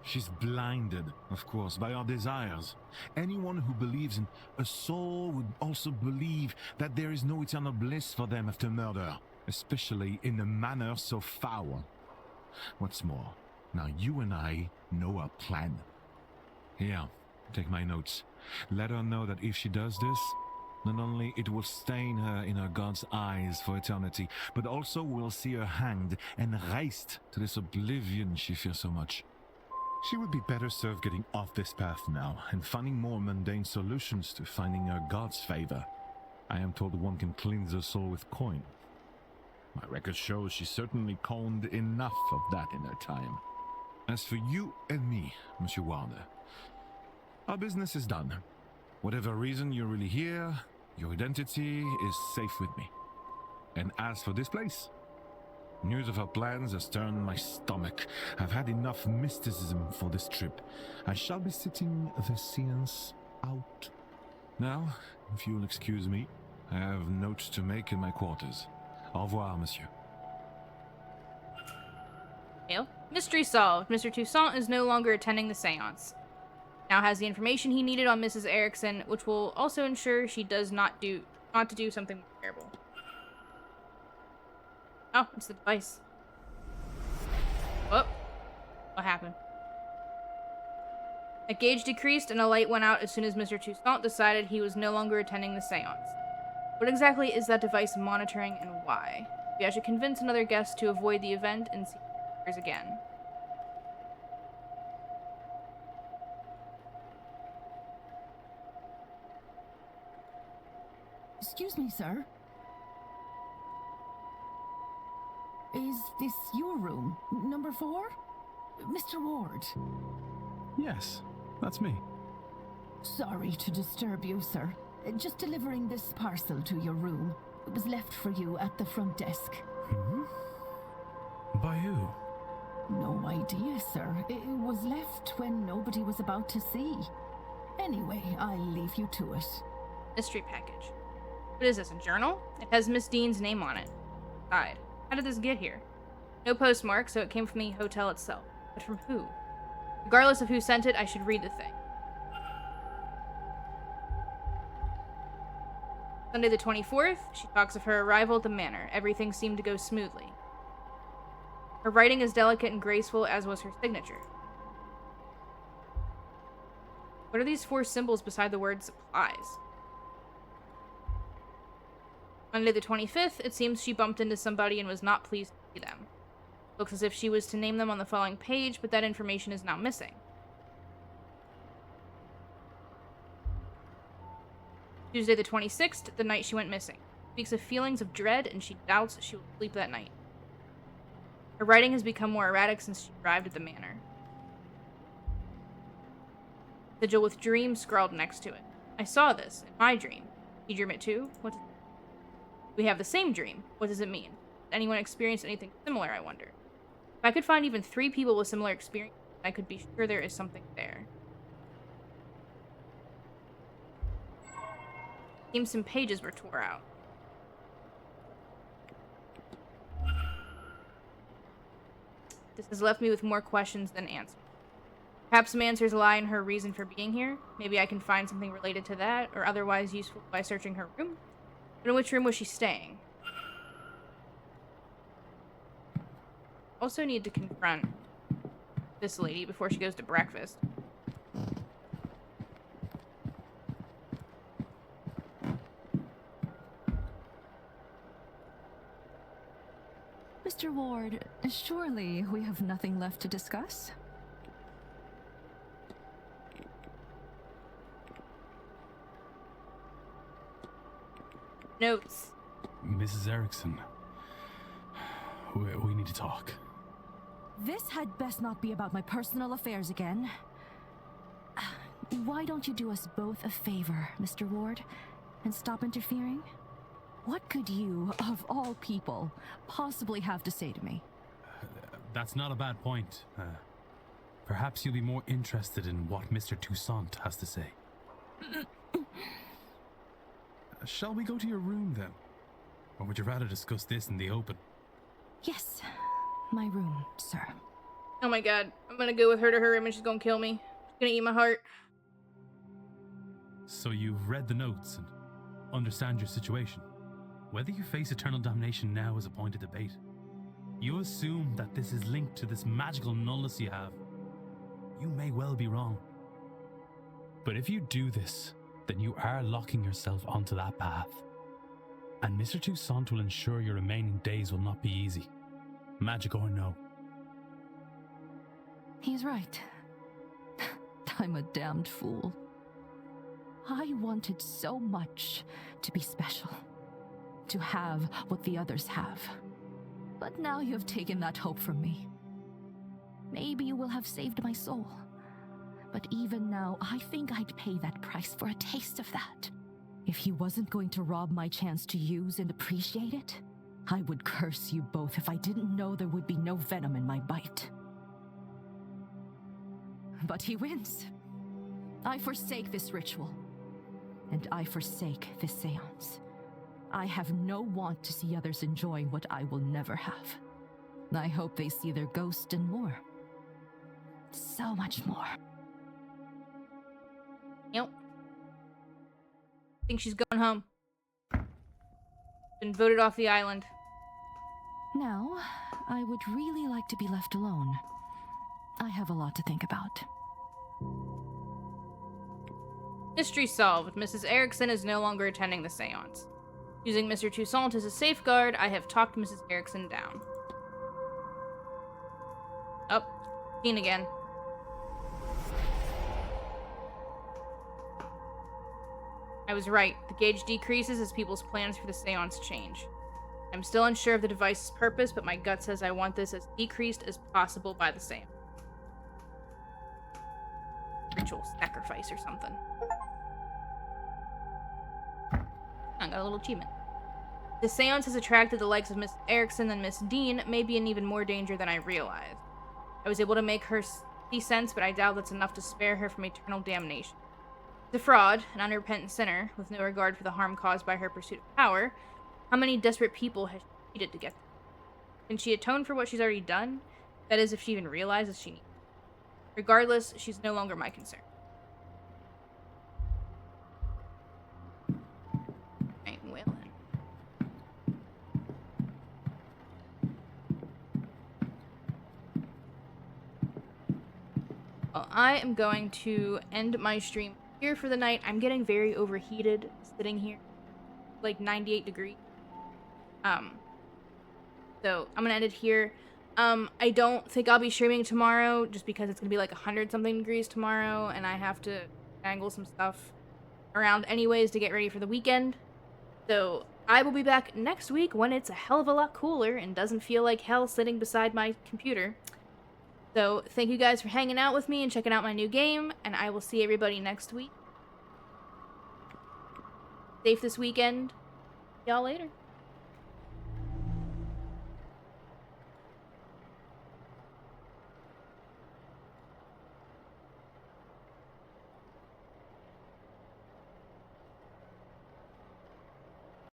She's blinded, of course, by our desires. Anyone who believes in a soul would also believe that there is no eternal bliss for them after murder, especially in a manner so foul. What's more, now you and I know our plan. Here, take my notes. Let her know that if she does this, not only it will stain her in her God's eyes for eternity, but also we'll see her hanged and raised to this oblivion she fears so much. She would be better served getting off this path now and finding more mundane solutions to finding her God's favor. I am told one can cleanse the soul with coin. My record shows she certainly coned enough of that in her time. As for you and me, Monsieur Ward, our business is done. Whatever reason you're really here, your identity is safe with me. And as for this place, news of our plans has turned my stomach. I've had enough mysticism for this trip. I shall be sitting the seance out. Now, if you'll excuse me, I have notes to make in my quarters. Au revoir, monsieur. Hail. Mystery solved. Mr. Toussaint is no longer attending the seance. Now has the information he needed on Mrs. Erickson, which will also ensure she does not do something terrible. Oh, it's the device. Whoop. What happened? A gauge decreased and a light went out as soon as Mr. Toussaint decided he was no longer attending the seance. What exactly is that device monitoring and why? Maybe I should convince another guest to avoid the event and see if it occurs again. Excuse me, sir. Is this your room? Number 4? Mr. Ward? Yes, that's me. Sorry to disturb you, sir. Just delivering this parcel to your room. It was left for you at the front desk. By who? No idea, sir. It was left when nobody was about to see. Anyway, I'll leave you to it. Mystery package. What is this, a journal? It has Miss Dean's name on it. Died. How did this get here? No postmark, so it came from the hotel itself. But from who? Regardless of who sent it, I should read the thing. Sunday the 24th, she talks of her arrival at the manor. Everything seemed to go smoothly. Her writing is delicate and graceful, as was her signature. What are these 4 symbols beside the word supplies? Monday the 25th, it seems she bumped into somebody and was not pleased to see them. Looks as if she was to name them on the following page, but that information is now missing. Tuesday the 26th, the night she went missing. Speaks of feelings of dread, and she doubts she will sleep that night. Her writing has become more erratic since she arrived at the manor. Sigil with dream scrawled next to it. I saw this in my dream. You dream it too? What? We have the same dream. What does it mean? Did anyone experience anything similar, I wonder? If I could find even 3 people with similar experience, I could be sure there is something there. Seems some pages were tore out. This has left me with more questions than answers. Perhaps some answers lie in her reason for being here. Maybe I can find something related to that, or otherwise useful by searching her room. But in which room was she staying? Also need to confront this lady before she goes to breakfast. Mr. Ward, surely we have nothing left to discuss? Notes. Mrs. Erickson, we need to talk. This had best not be about my personal affairs again. Why don't you do us both a favor, Mr. Ward, and stop interfering? What could you, of all people, possibly have to say to me? That's not a bad point. Perhaps you'll be more interested in what Mr. Toussaint has to say. Shall we go to your room, then? Or would you rather discuss this in the open? Yes, my room, sir. Oh my god, I'm gonna go with her to her room and she's gonna kill me. She's gonna eat my heart. So you've read the notes and understand your situation. Whether you face eternal damnation now is a point of debate. You assume that this is linked to this magical nullness you have. You may well be wrong. But if you do this, then you are locking yourself onto that path. And Mr. Toussaint will ensure your remaining days will not be easy. Magic or no. He's right. I'm a damned fool. I wanted so much to be special. To have what the others have. But now you have taken that hope from me. maybe you will have saved my soul. But even now, I think I'd pay that price for a taste of that. If he wasn't going to rob my chance to use and appreciate it, I would curse you both if I didn't know there would be no venom in my bite. But he wins. I forsake this ritual. And I forsake this seance. I have no want to see others enjoying what I will never have. I hope they see their ghost and more. So much more. Yep. I think she's going home. Been voted off the island. Now, I would really like to be left alone. I have a lot to think about. Mystery solved. Mrs. Erickson is no longer attending the seance. Using Mr. Toussaint as a safeguard, I have talked Mrs. Erickson down. Oh, seen again. I was right. The gauge decreases as people's plans for the seance change. I'm still unsure of the device's purpose, but my gut says I want this as decreased as possible by the seance. Ritual sacrifice or something. I got a little achievement. The seance has attracted the likes of Miss Erickson and Miss Dean, may be in even more danger than I realized. I was able to make her see sense, but I doubt that's enough to spare her from eternal damnation. The fraud, an unrepentant sinner, with no regard for the harm caused by her pursuit of power, how many desperate people has she cheated to get there? Can she atone for what she's already done? That is, if she even realizes she needs it. Regardless, she's no longer my concern. Right, well then. Well, I am going to end my stream here for the night. I'm getting very overheated sitting here. Like 98 degrees. So I'm gonna end it here. I don't think I'll be streaming tomorrow just because it's gonna be like 100 something degrees tomorrow and I have to angle some stuff around anyways to get ready for the weekend. So I will be back next week when it's a hell of a lot cooler and doesn't feel like hell sitting beside my computer. So thank you guys for hanging out with me and checking out my new game, and I will see everybody next week. Safe this weekend. Y'all later.